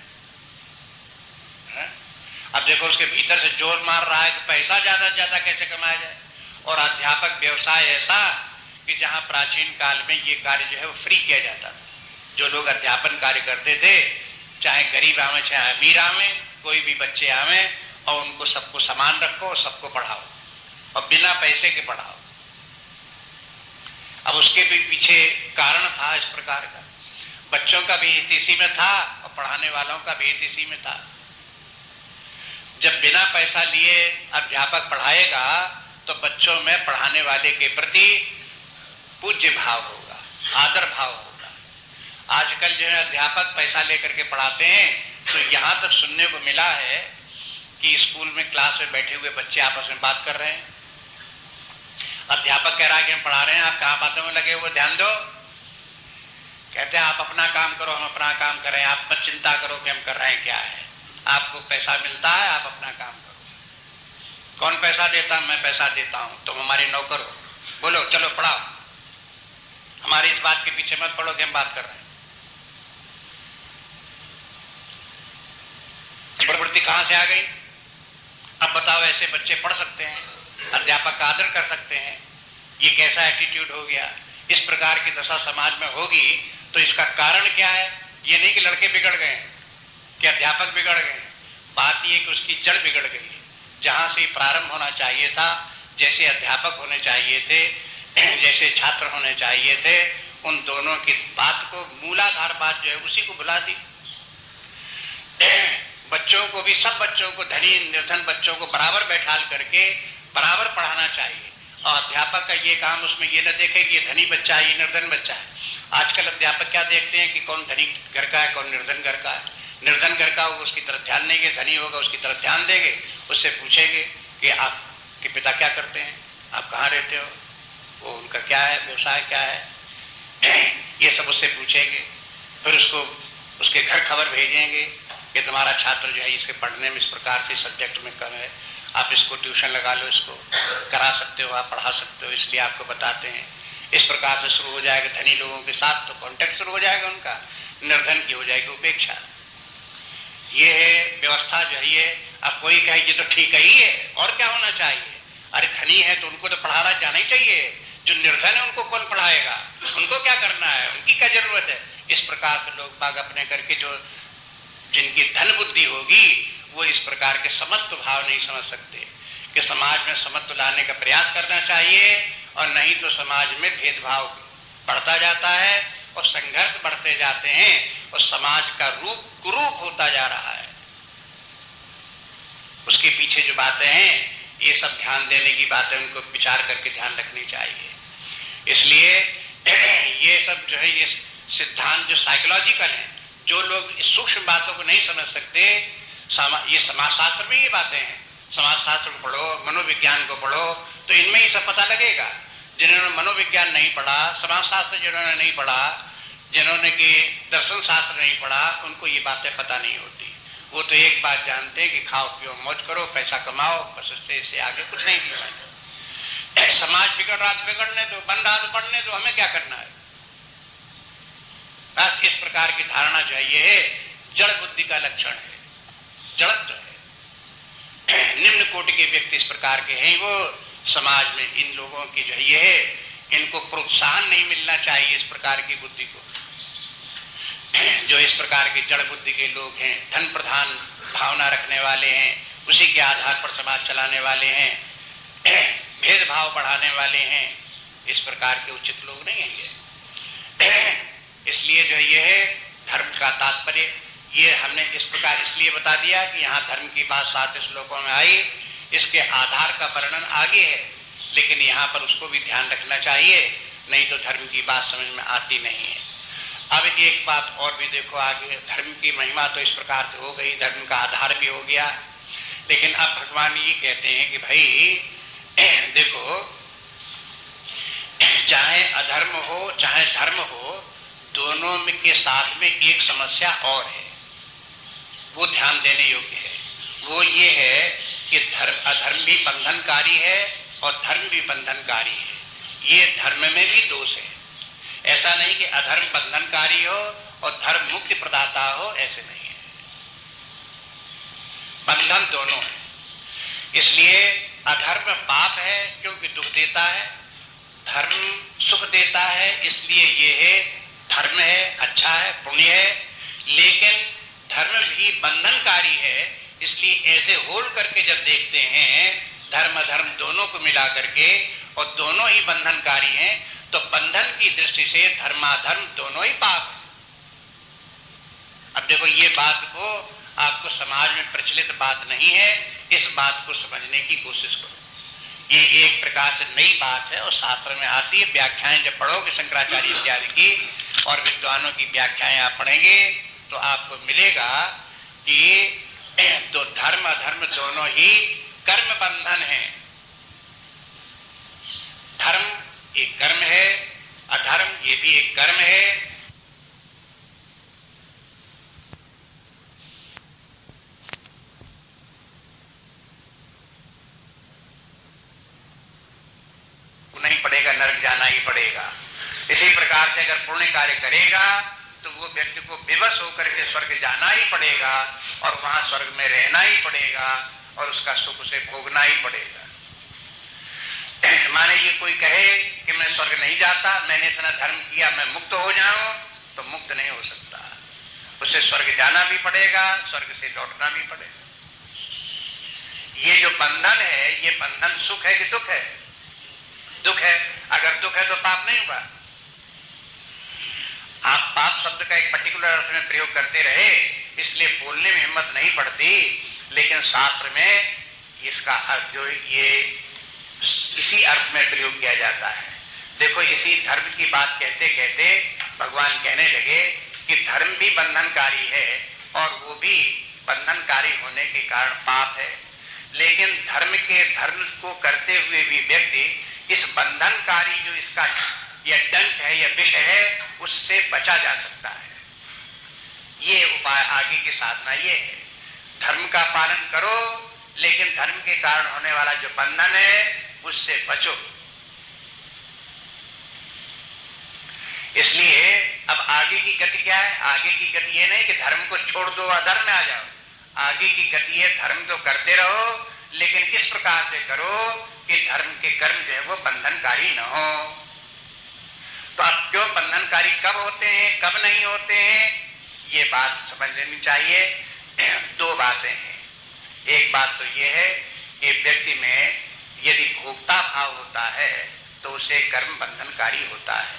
अब देखो, उसके भीतर से जोर मार रहा है कि पैसा ज्यादा से ज्यादा कैसे कमाया जाए। और अध्यापक व्यवसाय ऐसा कि जहां प्राचीन काल में ये कार्य जो है वो फ्री किया जाता था। जो लोग अध्यापन कार्य करते थे, चाहे गरीब आवे चाहे अमीर आवे, कोई भी बच्चे आवे, और उनको सबको समान रखो, सबको पढ़ाओ और बिना पैसे के पढ़ाओ। अब उसके भी पीछे कारण था इस प्रकार का, बच्चों का भी हित इसी में था और पढ़ाने वालों का भी हित इसी में था। जब बिना पैसा लिए अध्यापक पढ़ाएगा तो बच्चों में पढ़ाने वाले के प्रति पूज्य भाव होगा, आदर भाव होगा। आजकल जो है अध्यापक पैसा लेकर के पढ़ाते हैं, तो यहां तक सुनने को मिला है कि स्कूल में क्लास में बैठे हुए बच्चे आपस में बात कर रहे हैं। अध्यापक कह रहा है कि हम पढ़ा रहे हैं, आप कहां बातों में लगे हुए, ध्यान दो। कहते हैं आप अपना काम करो, हम अपना काम करें, आप मत चिंता करो कि हम कर रहे हैं क्या है। आपको पैसा मिलता है, आप अपना काम करो। कौन पैसा देता? मैं पैसा देता हूं, तुम हमारे नौकर हो, बोलो चलो पढ़ाओ। हमारी इस बात के पीछे मत पड़ो कि हम बात कर रहे हैं। प्रवृत्ति कहां से आ गई? अब बताओ, ऐसे बच्चे पढ़ सकते हैं, अध्यापक का आदर कर सकते हैं, ये कैसा एटीट्यूड हो गया? इस प्रकार की दशा समाज में होगी तो इसका कारण क्या है? ये नहीं कि लड़के बिगड़ गए कि अध्यापक बिगड़ गए, बात यह कि उसकी जड़ बिगड़ गई है। जहां से प्रारंभ होना चाहिए था, जैसे अध्यापक होने चाहिए थे, जैसे छात्र होने चाहिए थे, उन दोनों की बात को, मूलाधार बात जो है उसी को भुला दी। बच्चों को भी, सब बच्चों को, धनी निर्धन बच्चों को बराबर बैठाल करके बराबर पढ़ाना चाहिए। और अध्यापक का ये काम उसमें ये न देखे कि ये धनी बच्चा है, ये निर्धन बच्चा है। आजकल अध्यापक क्या देखते हैं कि कौन धनी घर का है, कौन निर्धन घर का है। निर्धन घर का होगा उसकी तरफ ध्यान देंगे, धनी होगा उसकी तरफ ध्यान देंगे। उससे पूछेंगे कि आपके पिता क्या करते हैं, आप कहाँ रहते हो, वो उनका क्या है, व्यवसाय क्या है, ये सब उससे पूछेंगे। फिर उसको उसके घर खबर भेजेंगे कि तुम्हारा छात्र जो है इसके पढ़ने में इस प्रकार से सब्जेक्ट में कम है, आप इसको ट्यूशन लगा लो, इसको करा सकते हो, आप पढ़ा सकते हो, इसलिए आपको बताते हैं। इस प्रकार से शुरू हो जाएगा धनी लोगों के साथ तो कॉन्टेक्ट शुरू हो जाएगा उनका, निर्धन की हो जाएगी उपेक्षा। ये है व्यवस्था जो है ये। अब कोई कहे ये तो ठीक ही है, और क्या होना चाहिए? अरे धनी है तो उनको तो पढ़ाना जाना ही चाहिए, जो निर्धन है उनको कौन पढ़ाएगा, उनको क्या करना है, उनकी क्या जरूरत है? इस प्रकार से लोग बाग अपने करके जो जिनकी धन बुद्धि होगी वो इस प्रकार के समत्व भाव नहीं समझ सकते कि समाज में समत्व लाने का प्रयास करना चाहिए, और नहीं तो समाज में भेदभाव बढ़ता जाता है और संघर्ष बढ़ते जाते हैं और समाज का रूप कुरूप होता जा रहा है। उसके पीछे जो बातें हैं ये सब ध्यान देने की बातें, उनको विचार करके ध्यान रखनी चाहिए। इसलिए ये सब जो है ये सिद्धांत जो साइकोलॉजिकल है, जो लोग इस सूक्ष्म बातों को नहीं समझ सकते, ये समाजशास्त्र में ये बातें हैं। समाजशास्त्र को पढ़ो, मनोविज्ञान को पढ़ो, तो इनमें ही सब पता लगेगा। जिन्होंने मनोविज्ञान नहीं पढ़ा, समाजशास्त्र जिन्होंने नहीं पढ़ा, जिन्होंने कि दर्शन शास्त्र नहीं पढ़ा, उनको ये बातें पता नहीं होती। वो तो एक बात जानते हैं कि खाओ पियो मौज करो, पैसा कमाओ, बस इससे आगे कुछ नहीं किया। समाज बिगड़ रहा तो बिगड़ने दो, बन रहा तो पढ़ने दो, हमें क्या करना है? बस इस प्रकार की धारणा जो है ये है जड़ बुद्धि का लक्षण है, जड़त्व है। निम्न कोटि के व्यक्ति इस प्रकार के हैं, वो समाज में इन लोगों की जो है ये है, इनको प्रोत्साहन नहीं मिलना चाहिए इस प्रकार की बुद्धि को। जो इस प्रकार के जड़ बुद्धि के लोग हैं, धन प्रधान भावना रखने वाले हैं, उसी के आधार पर समाज चलाने वाले हैं, भेदभाव बढ़ाने वाले हैं, इस प्रकार के उचित लोग नहीं हैं ये। इसलिए जो ये है धर्म का तात्पर्य, ये हमने इस प्रकार इसलिए बता दिया कि यहाँ धर्म की बात 7 श्लोकों में आई, इसके आधार का वर्णन आगे है, लेकिन यहाँ पर उसको भी ध्यान रखना चाहिए, नहीं तो धर्म की बात समझ में आती नहीं है। अब एक बात और भी देखो आगे, धर्म की महिमा तो इस प्रकार से हो गई, धर्म का आधार भी हो गया, लेकिन अब भगवान ये कहते हैं कि भाई देखो, चाहे अधर्म हो चाहे धर्म हो, दोनों में के साथ में एक समस्या और है, वो ध्यान देने योग्य है। वो ये है कि अधर्म भी बंधनकारी है और धर्म भी बंधनकारी है। ये धर्म में भी दोष है, ऐसा नहीं कि अधर्म बंधनकारी हो और धर्म मुक्ति प्रदाता हो, ऐसे नहीं है, बंधन दोनों है। इसलिए अधर्म पाप है क्योंकि दुख देता है, धर्म सुख देता है, इसलिए ये है धर्म है, अच्छा है, पुण्य है। लेकिन धर्म भी बंधनकारी है, इसलिए ऐसे होल करके जब देखते हैं धर्म अधर्म दोनों को मिला करके, और दोनों ही बंधनकारी हैं, तो बंधन की दृष्टि से धर्माधर्म दोनों ही पाप है। अब देखो, ये बात को आपको समाज में प्रचलित बात नहीं है, इस बात को समझने की कोशिश करो। ये एक प्रकार से नई बात है और शास्त्र में आती है। व्याख्याएं जब पढ़ोगे शंकराचार्य इत्यादि की और विद्वानों की व्याख्याएं आप पढ़ेंगे तो आपको मिलेगा कि तो धर्म अधर्म दोनों ही कर्म बंधन है। धर्म एक कर्म है, अधर्म ये भी एक कर्म है। नहीं पड़ेगा, नरक जाना ही पड़ेगा। इसी प्रकार से अगर पुण्य कार्य करेगा तो वो व्यक्ति को विवश होकर के स्वर्ग जाना ही पड़ेगा और वहां स्वर्ग में रहना ही पड़ेगा और उसका सुख उसे भोगना ही पड़ेगा। माने ये कोई कहे कि मैं स्वर्ग नहीं जाता, मैंने इतना धर्म किया, मैं मुक्त हो जाऊं, तो मुक्त नहीं हो सकता, उसे स्वर्ग जाना भी पड़ेगा, स्वर्ग से लौटना भी पड़ेगा। ये जो बंधन है, ये बंधन सुख है कि दुख है? दुख है। अगर दुख है तो पाप नहीं हुआ। आप पाप शब्द का एक पर्टिकुलर अर्थ में प्रयोग करते रहे, इसलिए बोलने में हिम्मत नहीं पड़ती, लेकिन शास्त्र में इसका अर्थ जो ये इसी अर्थ में प्रयोग किया जाता है। देखो, इसी धर्म की बात कहते कहते भगवान कहने लगे कि धर्म भी बंधनकारी है और वो भी बंधनकारी होने के कारण पाप है, लेकिन धर्म को करते हुए भी व्यक्ति इस बंधनकारी जो इसका यह डंक है, यह विष है, उससे बचा जा सकता है। ये उपाय, आगे की साधना ये है, धर्म का पालन करो, लेकिन धर्म के कारण होने वाला जो बंधन है उससे बचो। इसलिए अब आगे की गति क्या है? आगे की गति ये नहीं कि धर्म को छोड़ दो अधर्म में आ जाओ। आगे की गति है धर्म तो करते रहो, लेकिन किस प्रकार से करो कि धर्म के कर्म जो है वो बंधनकारी न हो। तो अब क्यों बंधनकारी कब होते हैं, कब नहीं होते हैं, ये बात समझ लेनी चाहिए। दो बातें हैं। एक बात तो ये है कि व्यक्ति में यदि भोक्ता भाव होता है तो उसे कर्म बंधनकारी होता है,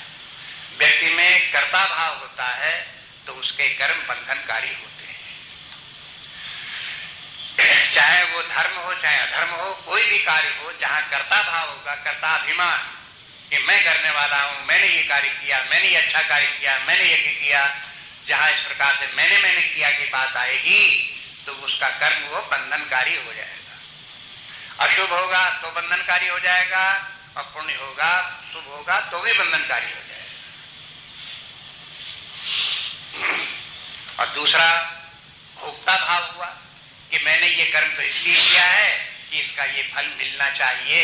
व्यक्ति में कर्ता भाव होता है तो उसके कर्म बंधनकारी होते हैं। चाहे वो धर्म हो चाहे अधर्म हो, कोई भी कार्य हो, जहां कर्ता भाव होगा, कर्ता अभिमान कि मैं करने वाला हूं, मैंने ये कार्य किया, मैंने ये अच्छा कार्य किया, मैंने ये किया, जहां इस प्रकार से मैंने किया की बात आएगी तो उसका कर्म वो बंधनकारी हो जाएगा। अशुभ होगा तो बंधनकारी हो जाएगा और पुण्य होगा, शुभ होगा तो भी बंधनकारी हो जाएगा। और दूसरा भोक्ता भाव हुआ कि मैंने ये कर्म तो इसलिए किया है कि इसका ये फल मिलना चाहिए,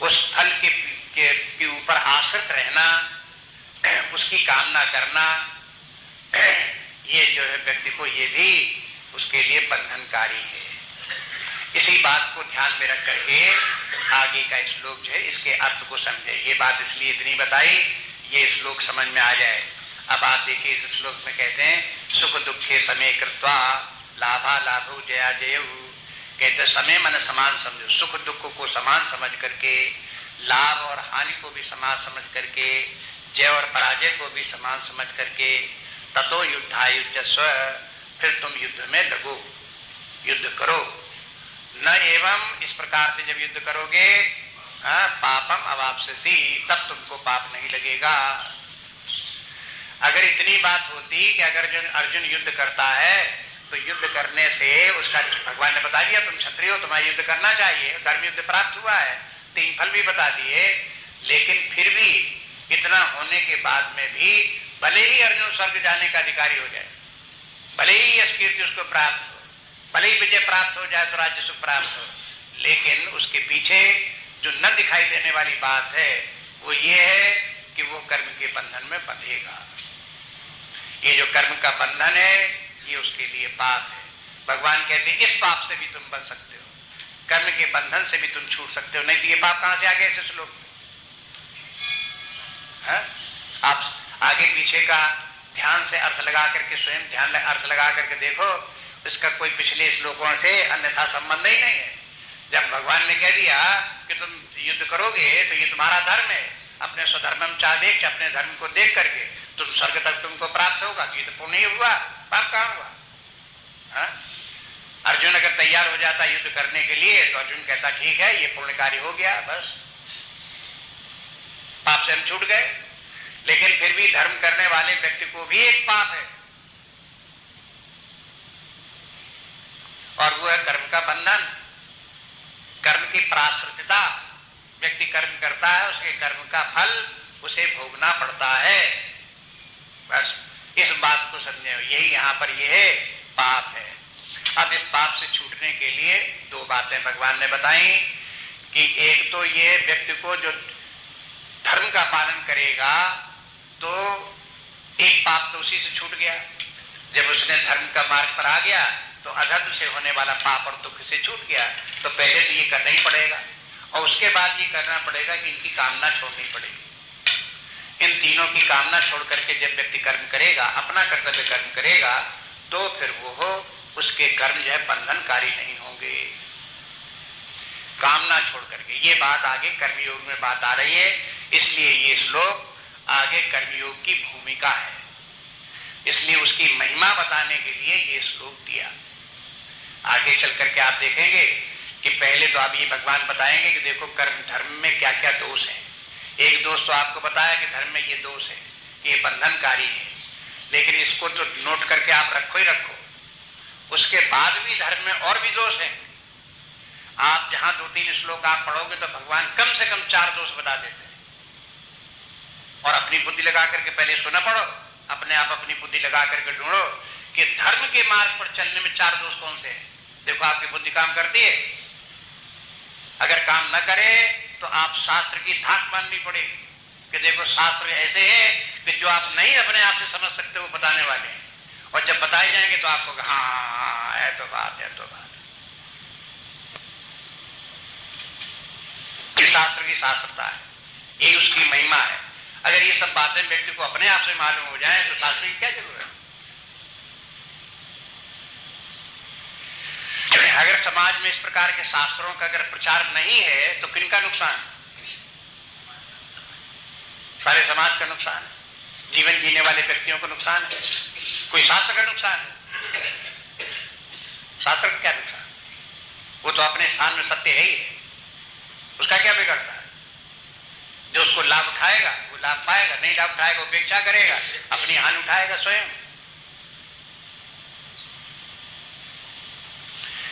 उस फल के ऊपर आश्रित रहना, उसकी कामना करना, ये जो है व्यक्ति को ये भी उसके लिए बंधनकारी है। इसी बात को ध्यान में रख करके आगे का श्लोक जो है इसके अर्थ को समझे। ये बात इसलिए इतनी बताई ये श्लोक समझ में आ जाए। अब आप देखिए इस श्लोक में कहते हैं सुख दुखे समय कृत्वा लाभा लाभो जया जयऊ कहते समय मन समान समझो, सुख दुख को समान समझ करके, लाभ और हानि को भी समान समझ करके, जय और पराजय को भी समान समझ करके, ततो युद्धायुज्यस्व, फिर तुम युद्ध में लगो, युद्ध करो। न एवं, इस प्रकार से जब युद्ध करोगे, पापम अवाप्स्यसि, तब तुमको पाप नहीं लगेगा। अगर इतनी बात होती कि अगर अर्जुन युद्ध करता है तो युद्ध करने से उसका, भगवान ने बता दिया तुम क्षत्रिय हो, तुम्हारा युद्ध करना चाहिए, धर्म युद्ध प्राप्त हुआ है, 3 फल भी बता दिए, लेकिन फिर भी इतना होने के बाद में भी भले ही अर्जुन स्वर्ग जाने का अधिकारी हो जाए, भले ही यश कीर्ति उसको प्राप्त हो, भले ही विजय प्राप्त हो जाए तो राज्य सुख प्राप्त हो, लेकिन उसके पीछे जो न दिखाई देने वाली बात है वो ये है कि वो कर्म के बंधन में बंधेगा। ये जो कर्म का बंधन है ये उसके लिए पाप है। भगवान कहते हैं इस पाप से भी तुम बच सकते हो, कर्म के बंधन से भी तुम छूट सकते हो, नहीं तो ये पाप कहां से आ गए ऐसे श्लोक में? आप आगे पीछे का ध्यान से अर्थ लगा करके, स्वयं ध्यान अर्थ लगा करके देखो, इसका कोई पिछले श्लोकों से अन्यथा संबंध ही नहीं है। जब भगवान ने कह दिया कि तुम युद्ध करोगे तो ये तुम्हारा धर्म है, अपने स्वधर्मम चादेक्ष, अपने धर्म को देख करके तुम स्वर्ग तक तुमको प्राप्त होगा, ये तो पुण्य हुआ, पाप कहां हुआ? अर्जुन अगर तैयार हो जाता युद्ध करने के लिए तो अर्जुन कहता ठीक है ये पुण्य कार्य हो गया, बस पाप से हम छूट गए। लेकिन फिर भी धर्म करने वाले व्यक्ति को भी एक पाप है, और वो है कर्म का बंधन, कर्म की प्राश्रितता। व्यक्ति कर्म करता है, उसके कर्म का फल उसे भोगना पड़ता है, बस इस बात को समझे। यही यहां पर यह है पाप है। अब इस पाप से छूटने के लिए 2 बातें भगवान ने बताई कि एक तो ये व्यक्ति को जो धर्म का पालन करेगा तो एक पाप तो उसी से छूट गया, जब उसने धर्म का मार्ग पर आ गया तो अधर्म से होने वाला पाप और दुख से छूट गया। तो पहले तो ये करना ही पड़ेगा, और उसके बाद ये करना पड़ेगा कि इनकी कामना छोड़नी पड़ेगी। इन तीनों की कामना छोड़ करके जब व्यक्ति कर्म करेगा, अपना कर्तव्य कर्म करेगा, तो फिर वो उसके कर्म जो है बंधनकारी नहीं होंगे, कामना छोड़ करके। ये बात आगे कर्मयोग में बात आ रही है, इसलिए ये श्लोक आगे कर्मयोग की भूमिका है, इसलिए उसकी महिमा बताने के लिए ये श्लोक दिया। आगे चल करके आप देखेंगे कि पहले तो आप ये भगवान बताएंगे कि देखो कर्म धर्म में क्या क्या दोष है। एक दोष तो आपको बताया कि धर्म में ये दोष है, ये बंधनकारी है, लेकिन इसको तो नोट करके आप रखो ही रखो। उसके बाद भी धर्म में और भी दोष है। आप जहां 2-3 श्लोक आप पढ़ोगे तो भगवान कम से कम 4 दोष बता देते हैं, और अपनी बुद्धि लगा करके पहले सुना पढ़ो, अपने आप अपनी बुद्धि लगा करके ढूंढो कि धर्म के मार्ग पर चलने में 4 दोष कौन से हैं। देखो आपकी बुद्धि काम करती है, अगर काम न करे तो आप शास्त्र की धाक माननी पड़ेगी कि देखो शास्त्र ऐसे है कि जो आप नहीं अपने आप से समझ सकते वो बताने वाले हैं, और जब बताए जाएंगे तो आपको हाँ है तो बात है, तो बात शास्त्र की शास्त्रता है, ये उसकी महिमा है। अगर ये सब बातें व्यक्ति को अपने आप से मालूम हो जाए तो शास्त्र की क्या जरूरत है। अगर समाज में इस प्रकार के शास्त्रों का अगर प्रचार नहीं है तो किनका नुकसान? सारे समाज का नुकसान है, जीवन जीने वाले व्यक्तियों को नुकसान है। कोई शास्त्र का नुकसान है? शास्त्र का क्या नुकसान? वो तो अपने स्थान में सत्य है ही है, उसका क्या बिगड़ता है? जो उसको लाभ उठाएगा वो लाभ पाएगा, नहीं लाभ उठाएगा उपेक्षा करेगा, अपनी हानि उठाएगा स्वयं।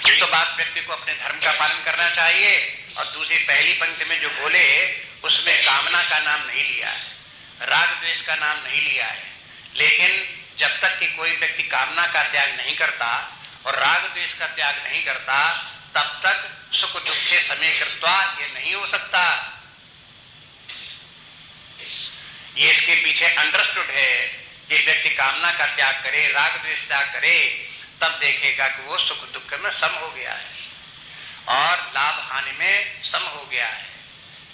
एक तो बात व्यक्ति को अपने धर्म का पालन करना चाहिए, और दूसरी पहली पंक्ति में जो बोले उसमें कामना का नाम नहीं लिया है, राग द्वेष का नाम नहीं लिया है। लेकिन जब तक कि कोई व्यक्ति कामना का त्याग नहीं करता और राग द्वेष का त्याग नहीं करता, तब तक सुख दुख के समय कृत्वा ये नहीं हो सकता। ये इसके पीछे अंडरस्टूड है कि व्यक्ति कामना का त्याग करे, राग द्वेष त्याग करे, तब देखेगा कि वो सुख दुख में सम हो गया है और लाभ हानि में सम हो गया है,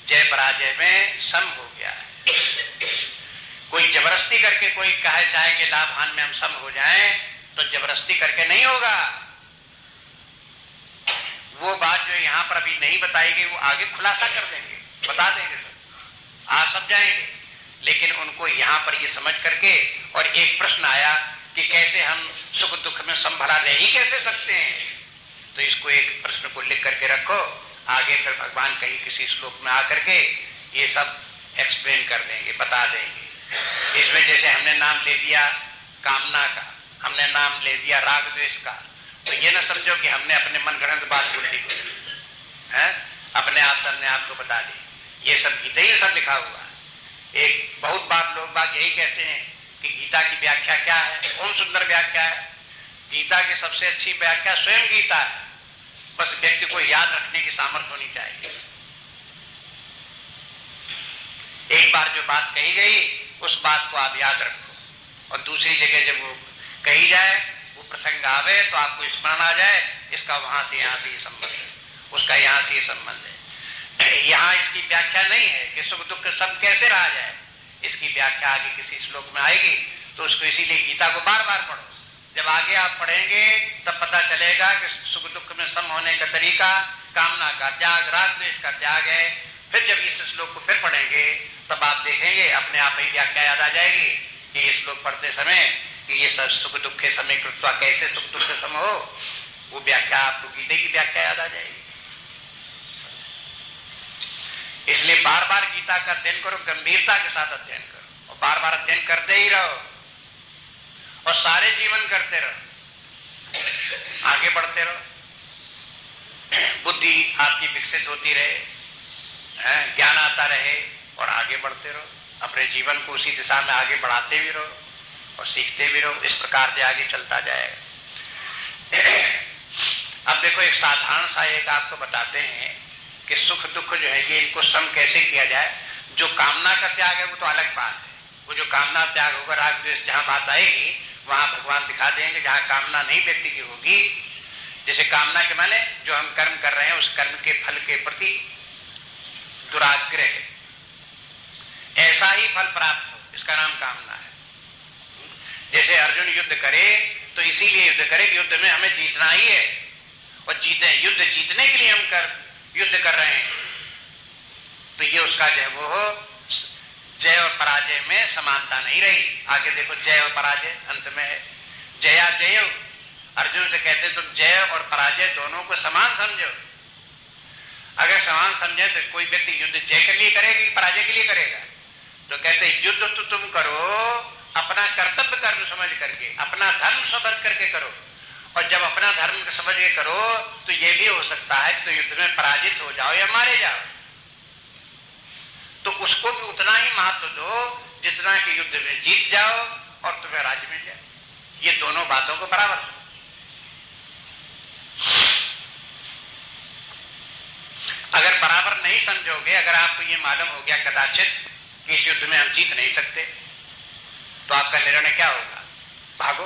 जय पराजय में सम हो गया है। कोई जबरदस्ती करके कोई कहे चाहे कि लाभ हानि में हम सम हो जाएं, तो जबरदस्ती करके नहीं होगा। वो बात जो यहाँ पर अभी नहीं बताई गई वो आगे खुलासा कर देंगे, बता देंगे, सब आप सब जाएंगे। लेकिन उनको यहाँ पर ये समझ करके, और एक प्रश्न आया कि कैसे हम सुख दुख में संभला रह ही कैसे सकते हैं, तो इसको एक प्रश्न को लिख करके रखो, आगे फिर भगवान कहीं किसी श्लोक में आकर के ये सब एक्सप्लेन कर देंगे, बता देंगे। इसमें जैसे हमने नाम ले दिया कामना का, हमने नाम ले दिया राग द्वेष का, तो ये ना समझो कि हमने अपने मन गढ़ंत बात बोल दी है, अपने आप सबने आपको बता दी। ये सब गीता ही सब लिखा हुआ है। एक बहुत बार लोग बात यही कहते हैं कि गीता की व्याख्या क्या है, कौन सुंदर व्याख्या है। गीता की सबसे अच्छी व्याख्या स्वयं गीता है, बस व्यक्ति को याद रखने की सामर्थ्य होनी चाहिए। एक बार जो बात कही गई उस बात को आप याद रखो, और दूसरी जगह जब वो कही जाए, वो प्रसंग आवे तो आपको स्मरण आ जाए, इसका वहां से यहां से ये संबंध है, उसका यहां से ये संबंध है। यहां इसकी व्याख्या नहीं है कि सुख दुख सब कैसे रहा जाए, इसकी व्याख्या आगे किसी श्लोक में आएगी, तो उसको इसीलिए गीता को बार बार पढ़ो। जब आगे आप पढ़ेंगे तब पता चलेगा कि सुख दुख में सम होने का तरीका कामना का त्याग, राग द्वेष का त्याग है। फिर जब इस श्लोक को फिर पढ़ेंगे तब आप देखेंगे अपने आप ही व्याख्या याद आ जाएगी कि ये श्लोक पढ़ते समय कि ये सब सुख दुख के समय कृत्वा कैसे सुख दुख के सम हो, वो व्याख्या आपको गीता की व्याख्या याद आ जाएगी। इसलिए बार बार गीता का अध्ययन करो, गंभीरता के साथ अध्ययन करो, और बार बार अध्ययन करते ही रहो, और सारे जीवन करते रहो, आगे बढ़ते रहो, बुद्धि आपकी विकसित होती रहे, ज्ञान आता रहे, और आगे बढ़ते रहो, अपने जीवन को उसी दिशा में आगे बढ़ाते भी रहो और सीखते भी रहो। इस प्रकार से आगे चलता जाएगा। अब देखो एक साधारण सा एक आपको बताते हैं कि सुख दुख जो है ये इनको सम कैसे किया जाए। जो कामना का त्याग है वो तो अलग बात है, वो जो कामना त्याग होगा, राग द्वेष जहां बात आएगी वहां भगवान दिखा देंगे। जहां कामना नहीं व्यक्ति की होगी, जैसे कामना के माने जो हम कर्म कर रहे हैं उस कर्म के फल के प्रति दुराग्रह, ऐसा ही फल प्राप्त हो, इसका नाम कामना है। जैसे अर्जुन युद्ध करे तो इसीलिए युद्ध करे कि युद्ध में हमें जीतना ही है, और युद्ध जीतने के लिए हम युद्ध कर रहे हैं, तो ये उसका जो है वो हो, जय और पराजय में समानता नहीं रही। आगे देखो जय और पराजय अंत में है, जया जय। अर्जुन से कहते तुम जय और पराजय दोनों को समान समझो। अगर समान समझे तो कोई व्यक्ति युद्ध जय के लिए करेगा कि पराजय के लिए करेगा? तो कहते युद्ध तो तुम करो अपना कर्तव्य कर्म समझ करके, अपना धर्म समझ करके करो, और जब अपना धर्म समझ के करो तो ये भी हो सकता है तो युद्ध में पराजित हो जाओ या मारे जाओ, तो उसको भी उतना ही महत्व दो जितना कि युद्ध में जीत जाओ और तुम्हें राज्य मिल जाए। ये दोनों बातों को बराबर दो। अगर बराबर नहीं समझोगे, अगर आपको ये मालूम हो गया कदाचित कि इस युद्ध में हम जीत नहीं सकते, तो आपका निर्णय क्या होगा? भागो।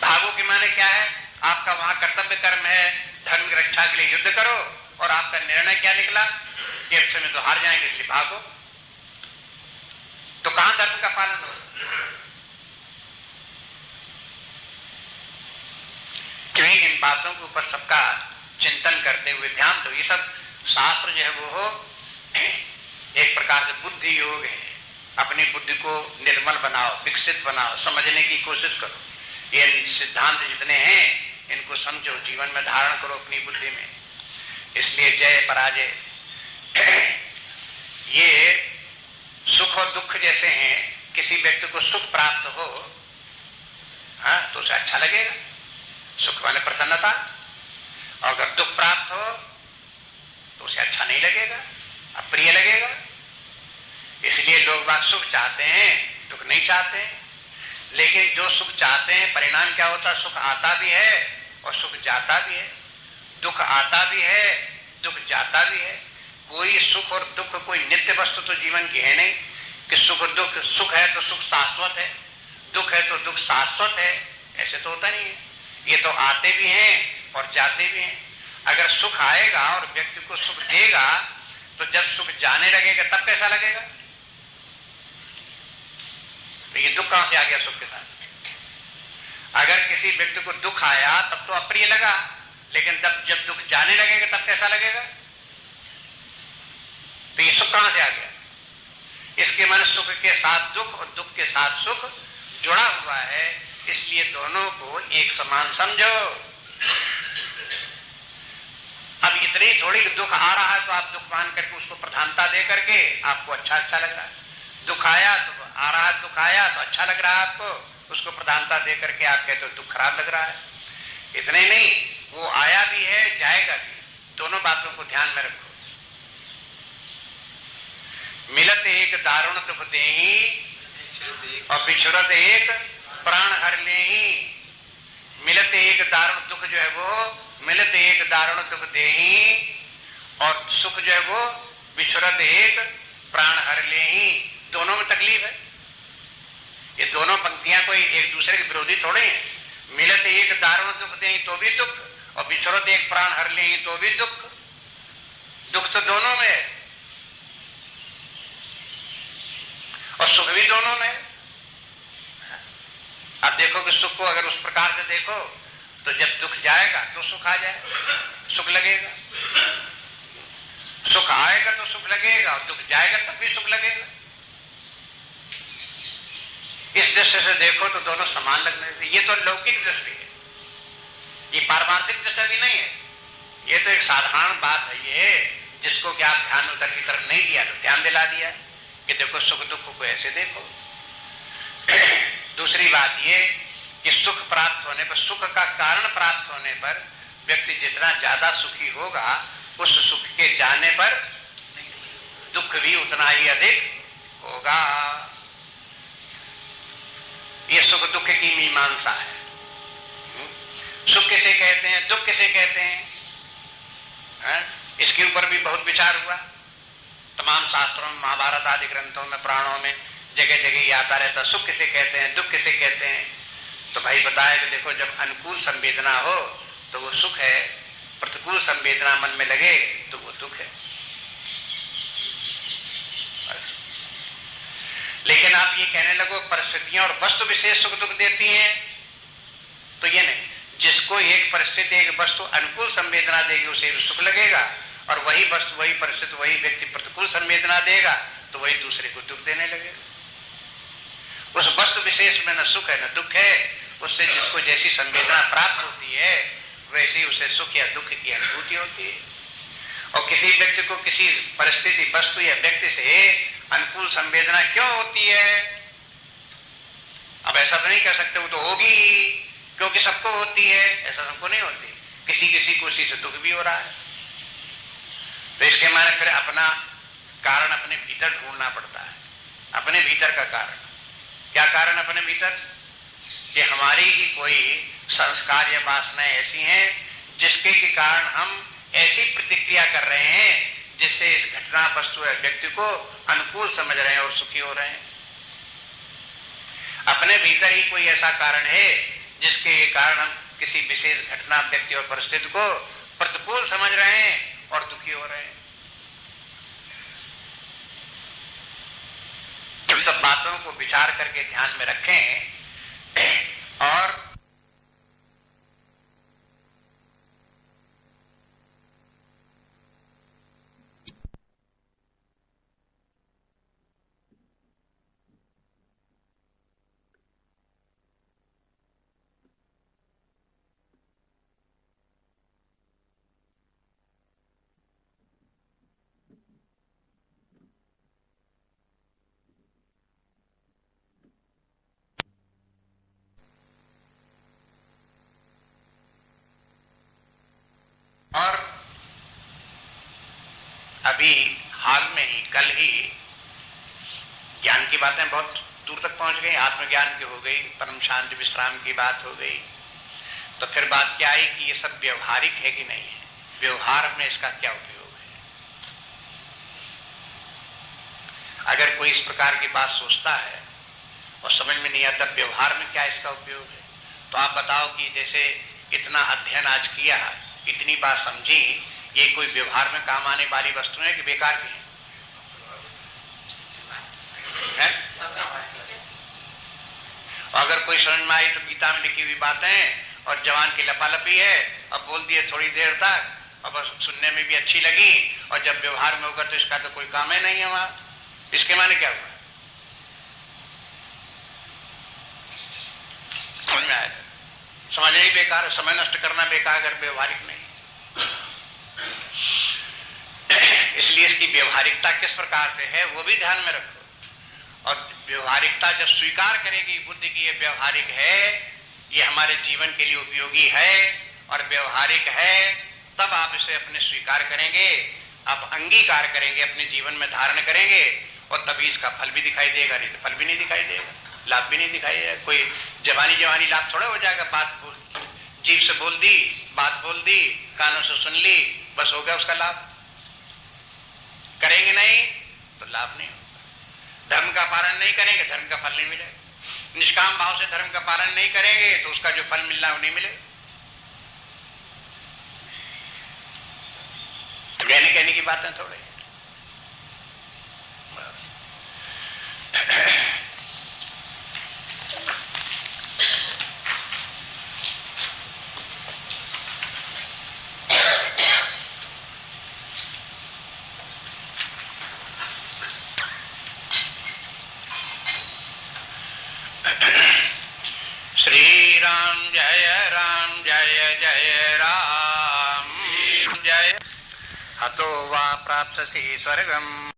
भागो के माने क्या है? आपका वहां कर्तव्य कर्म है, धर्म की रक्षा के लिए युद्ध करो, और आपका निर्णय क्या निकला कि अब समय तो हार जाएंगे इसलिए भागो। तो कहां धर्म का पालन हो? इन बातों के ऊपर सबका चिंतन करते हुए ध्यान दो। ये सब शास्त्र जो है वो हो एक प्रकार से बुद्धि योग है। अपनी बुद्धि को निर्मल बनाओ, विकसित बनाओ, समझने की कोशिश करो। ये सिद्धांत जितने हैं इनको समझो, जीवन में धारण करो अपनी बुद्धि में। इसलिए जय पराजय ये सुख और दुख जैसे हैं। किसी व्यक्ति को सुख प्राप्त हो तो उसे अच्छा लगेगा, सुख माने प्रसन्नता, और अगर दुख प्राप्त हो तो उसे अच्छा नहीं लगेगा, अप्रिय लगेगा। इसलिए लोग बात सुख चाहते हैं, दुख नहीं चाहते हैं। लेकिन जो सुख चाहते हैं परिणाम क्या होता है? सुख आता भी है और सुख जाता भी है, दुख आता भी है, दुख जाता भी है। कोई सुख और दुख कोई नित्य वस्तु तो जीवन की है नहीं कि सुख दुख, सुख है तो सुख शाश्वत है, दुख है तो दुख शाश्वत है, ऐसे तो होता नहीं है। ये तो आते भी हैं और जाते भी हैं। अगर सुख आएगा और व्यक्ति को सुख देगा तो जब सुख जाने लगेगा तब कैसा लगेगा? तो ये दुख कहां से आ गया सुख के साथ? अगर किसी व्यक्ति को दुख आया तब तो अप्रिय लगा, लेकिन जब दुख जाने लगेगा तब कैसा लगेगा? तो ये सुख कहां से आ गया? इसके मन सुख के साथ दुख और दुख के साथ सुख जुड़ा हुआ है, इसलिए दोनों को एक समान समझो। अब इतनी थोड़ी दुख आ रहा है तो आप दुख मान करके उसको प्रधानता दे करके आपको अच्छा लग रहा है। दुख आया तो आ रहा है, दुख आया तो अच्छा लग रहा है आपको, उसको प्रधानता दे करके आप कहते हो दुख खराब लग रहा है। इतने नहीं, वो आया भी है जाएगा भी, दोनों बातों को ध्यान में रखो। मिलत एक दारुण दुख देही और बिछुरत एक प्राण हर लेही। मिलत एक दारुण दुख जो है वो मिलत एक दारुण दुख देही और सुख जो है वो बिछुरत एक प्राण हर लेही। दोनों में तकलीफ है। ये दोनों पंक्तियां कोई एक दूसरे के विरोधी थोड़े हैं। मिलत एक दारुण दुख देही तो भी दुख, और बिछुरत एक प्राण हर लेही तो भी दुख। दुख तो दोनों में है और सुख भी दोनों में। अब देखो कि सुख को अगर उस प्रकार से देखो तो जब दुख जाएगा तो सुख आ जाए, सुख लगेगा। सुख आएगा तो सुख लगेगा और दुख जाएगा तब भी सुख लगेगा। इस दृष्टि से देखो तो दोनों समान लगने से। ये तो लौकिक दृष्टि है, ये पारमार्थिक दृष्टि भी नहीं है। ये तो एक साधारण बात है ये, जिसको कि आप ध्यान उधर की तरफ नहीं दिया तो ध्यान दिला दिया कि देखो सुख दुख को ऐसे देखो। दूसरी बात ये कि सुख प्राप्त होने पर, सुख का कारण प्राप्त होने पर व्यक्ति जितना ज्यादा सुखी होगा, उस सुख के जाने पर दुख भी उतना ही अधिक होगा। ये सुख दुख की मीमांसा है। सुख किसे कहते हैं, दुख किसे कहते हैं, इसके ऊपर भी बहुत विचार हुआ। तमाम शास्त्रों में, महाभारत आदि ग्रंथों में, पुराणों में जगह जगह ये आता रहता, सुख किसे कहते हैं, दुख किसे कहते हैं। तो भाई बताया कि देखो जब अनुकूल संवेदना हो तो वो सुख है, प्रतिकूल संवेदना मन में लगे तो वो दुख है। लेकिन आप ये कहने लगो परिस्थितियां और वस्तु विशेष सुख दुख देती हैं, तो ये नहीं। जिसको एक परिस्थिति एक वस्तु अनुकूल संवेदना देगी उसे भी सुख लगेगा, और वही वस्तु वही परिस्थिति वही व्यक्ति प्रतिकूल संवेदना देगा तो वही दूसरे को दुख देने लगेगा। उस वस्तु विशेष में न सुख है न दुख है, उससे जिसको जैसी संवेदना प्राप्त होती है वैसी उसे सुख या दुख की अनुभूति होती है। और किसी व्यक्ति को किसी परिस्थिति वस्तु या व्यक्ति से अनुकूल संवेदना क्यों होती है, अब ऐसा तो नहीं कह सकते वो तो होगी क्योंकि सबको होती है, ऐसा सबको नहीं होती। किसी किसी को उसी से दुख भी हो रहा है। तो इसके माने फिर अपना कारण अपने भीतर ढूंढना पड़ता है। अपने भीतर का कारण, क्या कारण अपने भीतर? कि हमारी ही कोई संस्कार या वासनाएं ऐसी हैं जिसके के कारण हम ऐसी प्रतिक्रिया कर रहे हैं जिससे इस घटना वस्तु या व्यक्ति को अनुकूल समझ रहे हैं और सुखी हो रहे हैं। अपने भीतर ही कोई ऐसा कारण है जिसके कारण हम किसी विशेष घटना व्यक्ति और परिस्थिति को प्रतिकूल समझ रहे हैं और दुखी हो रहे हैं। इन सब बातों को विचार करके ध्यान में रखें। और अभी हाल में ही कल ही ज्ञान की बातें बहुत दूर तक पहुंच गई, आत्मज्ञान की हो गई, परम शांति विश्राम की बात हो गई। तो फिर बात क्या आई कि ये सब व्यवहारिक है कि नहीं है, व्यवहार में इसका क्या उपयोग है। अगर कोई इस प्रकार की बात सोचता है और समझ में नहीं आता व्यवहार में क्या इसका उपयोग है, तो आप बताओ कि जैसे इतना अध्ययन आज किया, इतनी बात समझी, ये कोई व्यवहार में काम आने वाली वस्तु है कि बेकार की है? अगर कोई समझ में आई तो गीता में लिखी हुई बातें और जवान की लपालपी है, अब बोल दिए थोड़ी देर तक और बस सुनने में भी अच्छी लगी, और जब व्यवहार में होगा तो इसका तो कोई काम ही नहीं है वहां। इसके माने क्या हुआ? समझ में आया? समझना ही बेकार है, समय नष्ट करना बेकार अगर व्यवहारिक नहीं। इसलिए इसकी व्यवहारिकता किस प्रकार से है वो भी ध्यान में रखो। और व्यवहारिकता जब स्वीकार करेगी बुद्धि की ये व्यवहारिक है, ये हमारे जीवन के लिए उपयोगी है और व्यवहारिक है, तब आप इसे अपने स्वीकार करेंगे, आप अंगीकार करेंगे, अपने जीवन में धारण करेंगे, और तभी इसका फल भी दिखाई देगा, नहीं तो फल भी नहीं दिखाई देगा, लाभ भी नहीं दिखाई देगा। कोई जवानी लाभ थोड़ा हो जाएगा, बात जीभ से बोल दी, बात बोल दी, कानों से सुन ली, बस हो गया उसका लाभ। करेंगे नहीं तो लाभ नहीं होगा। धर्म का पालन नहीं करेंगे, धर्म का फल नहीं मिलेगा। निष्काम भाव से धर्म का पालन नहीं करेंगे तो उसका जो फल मिलना है वो नहीं मिलेगा। कहने की बातें थोड़े। श्री राम जय जय राम जय। हतो वा प्राप्स्यसि स्वर्गम्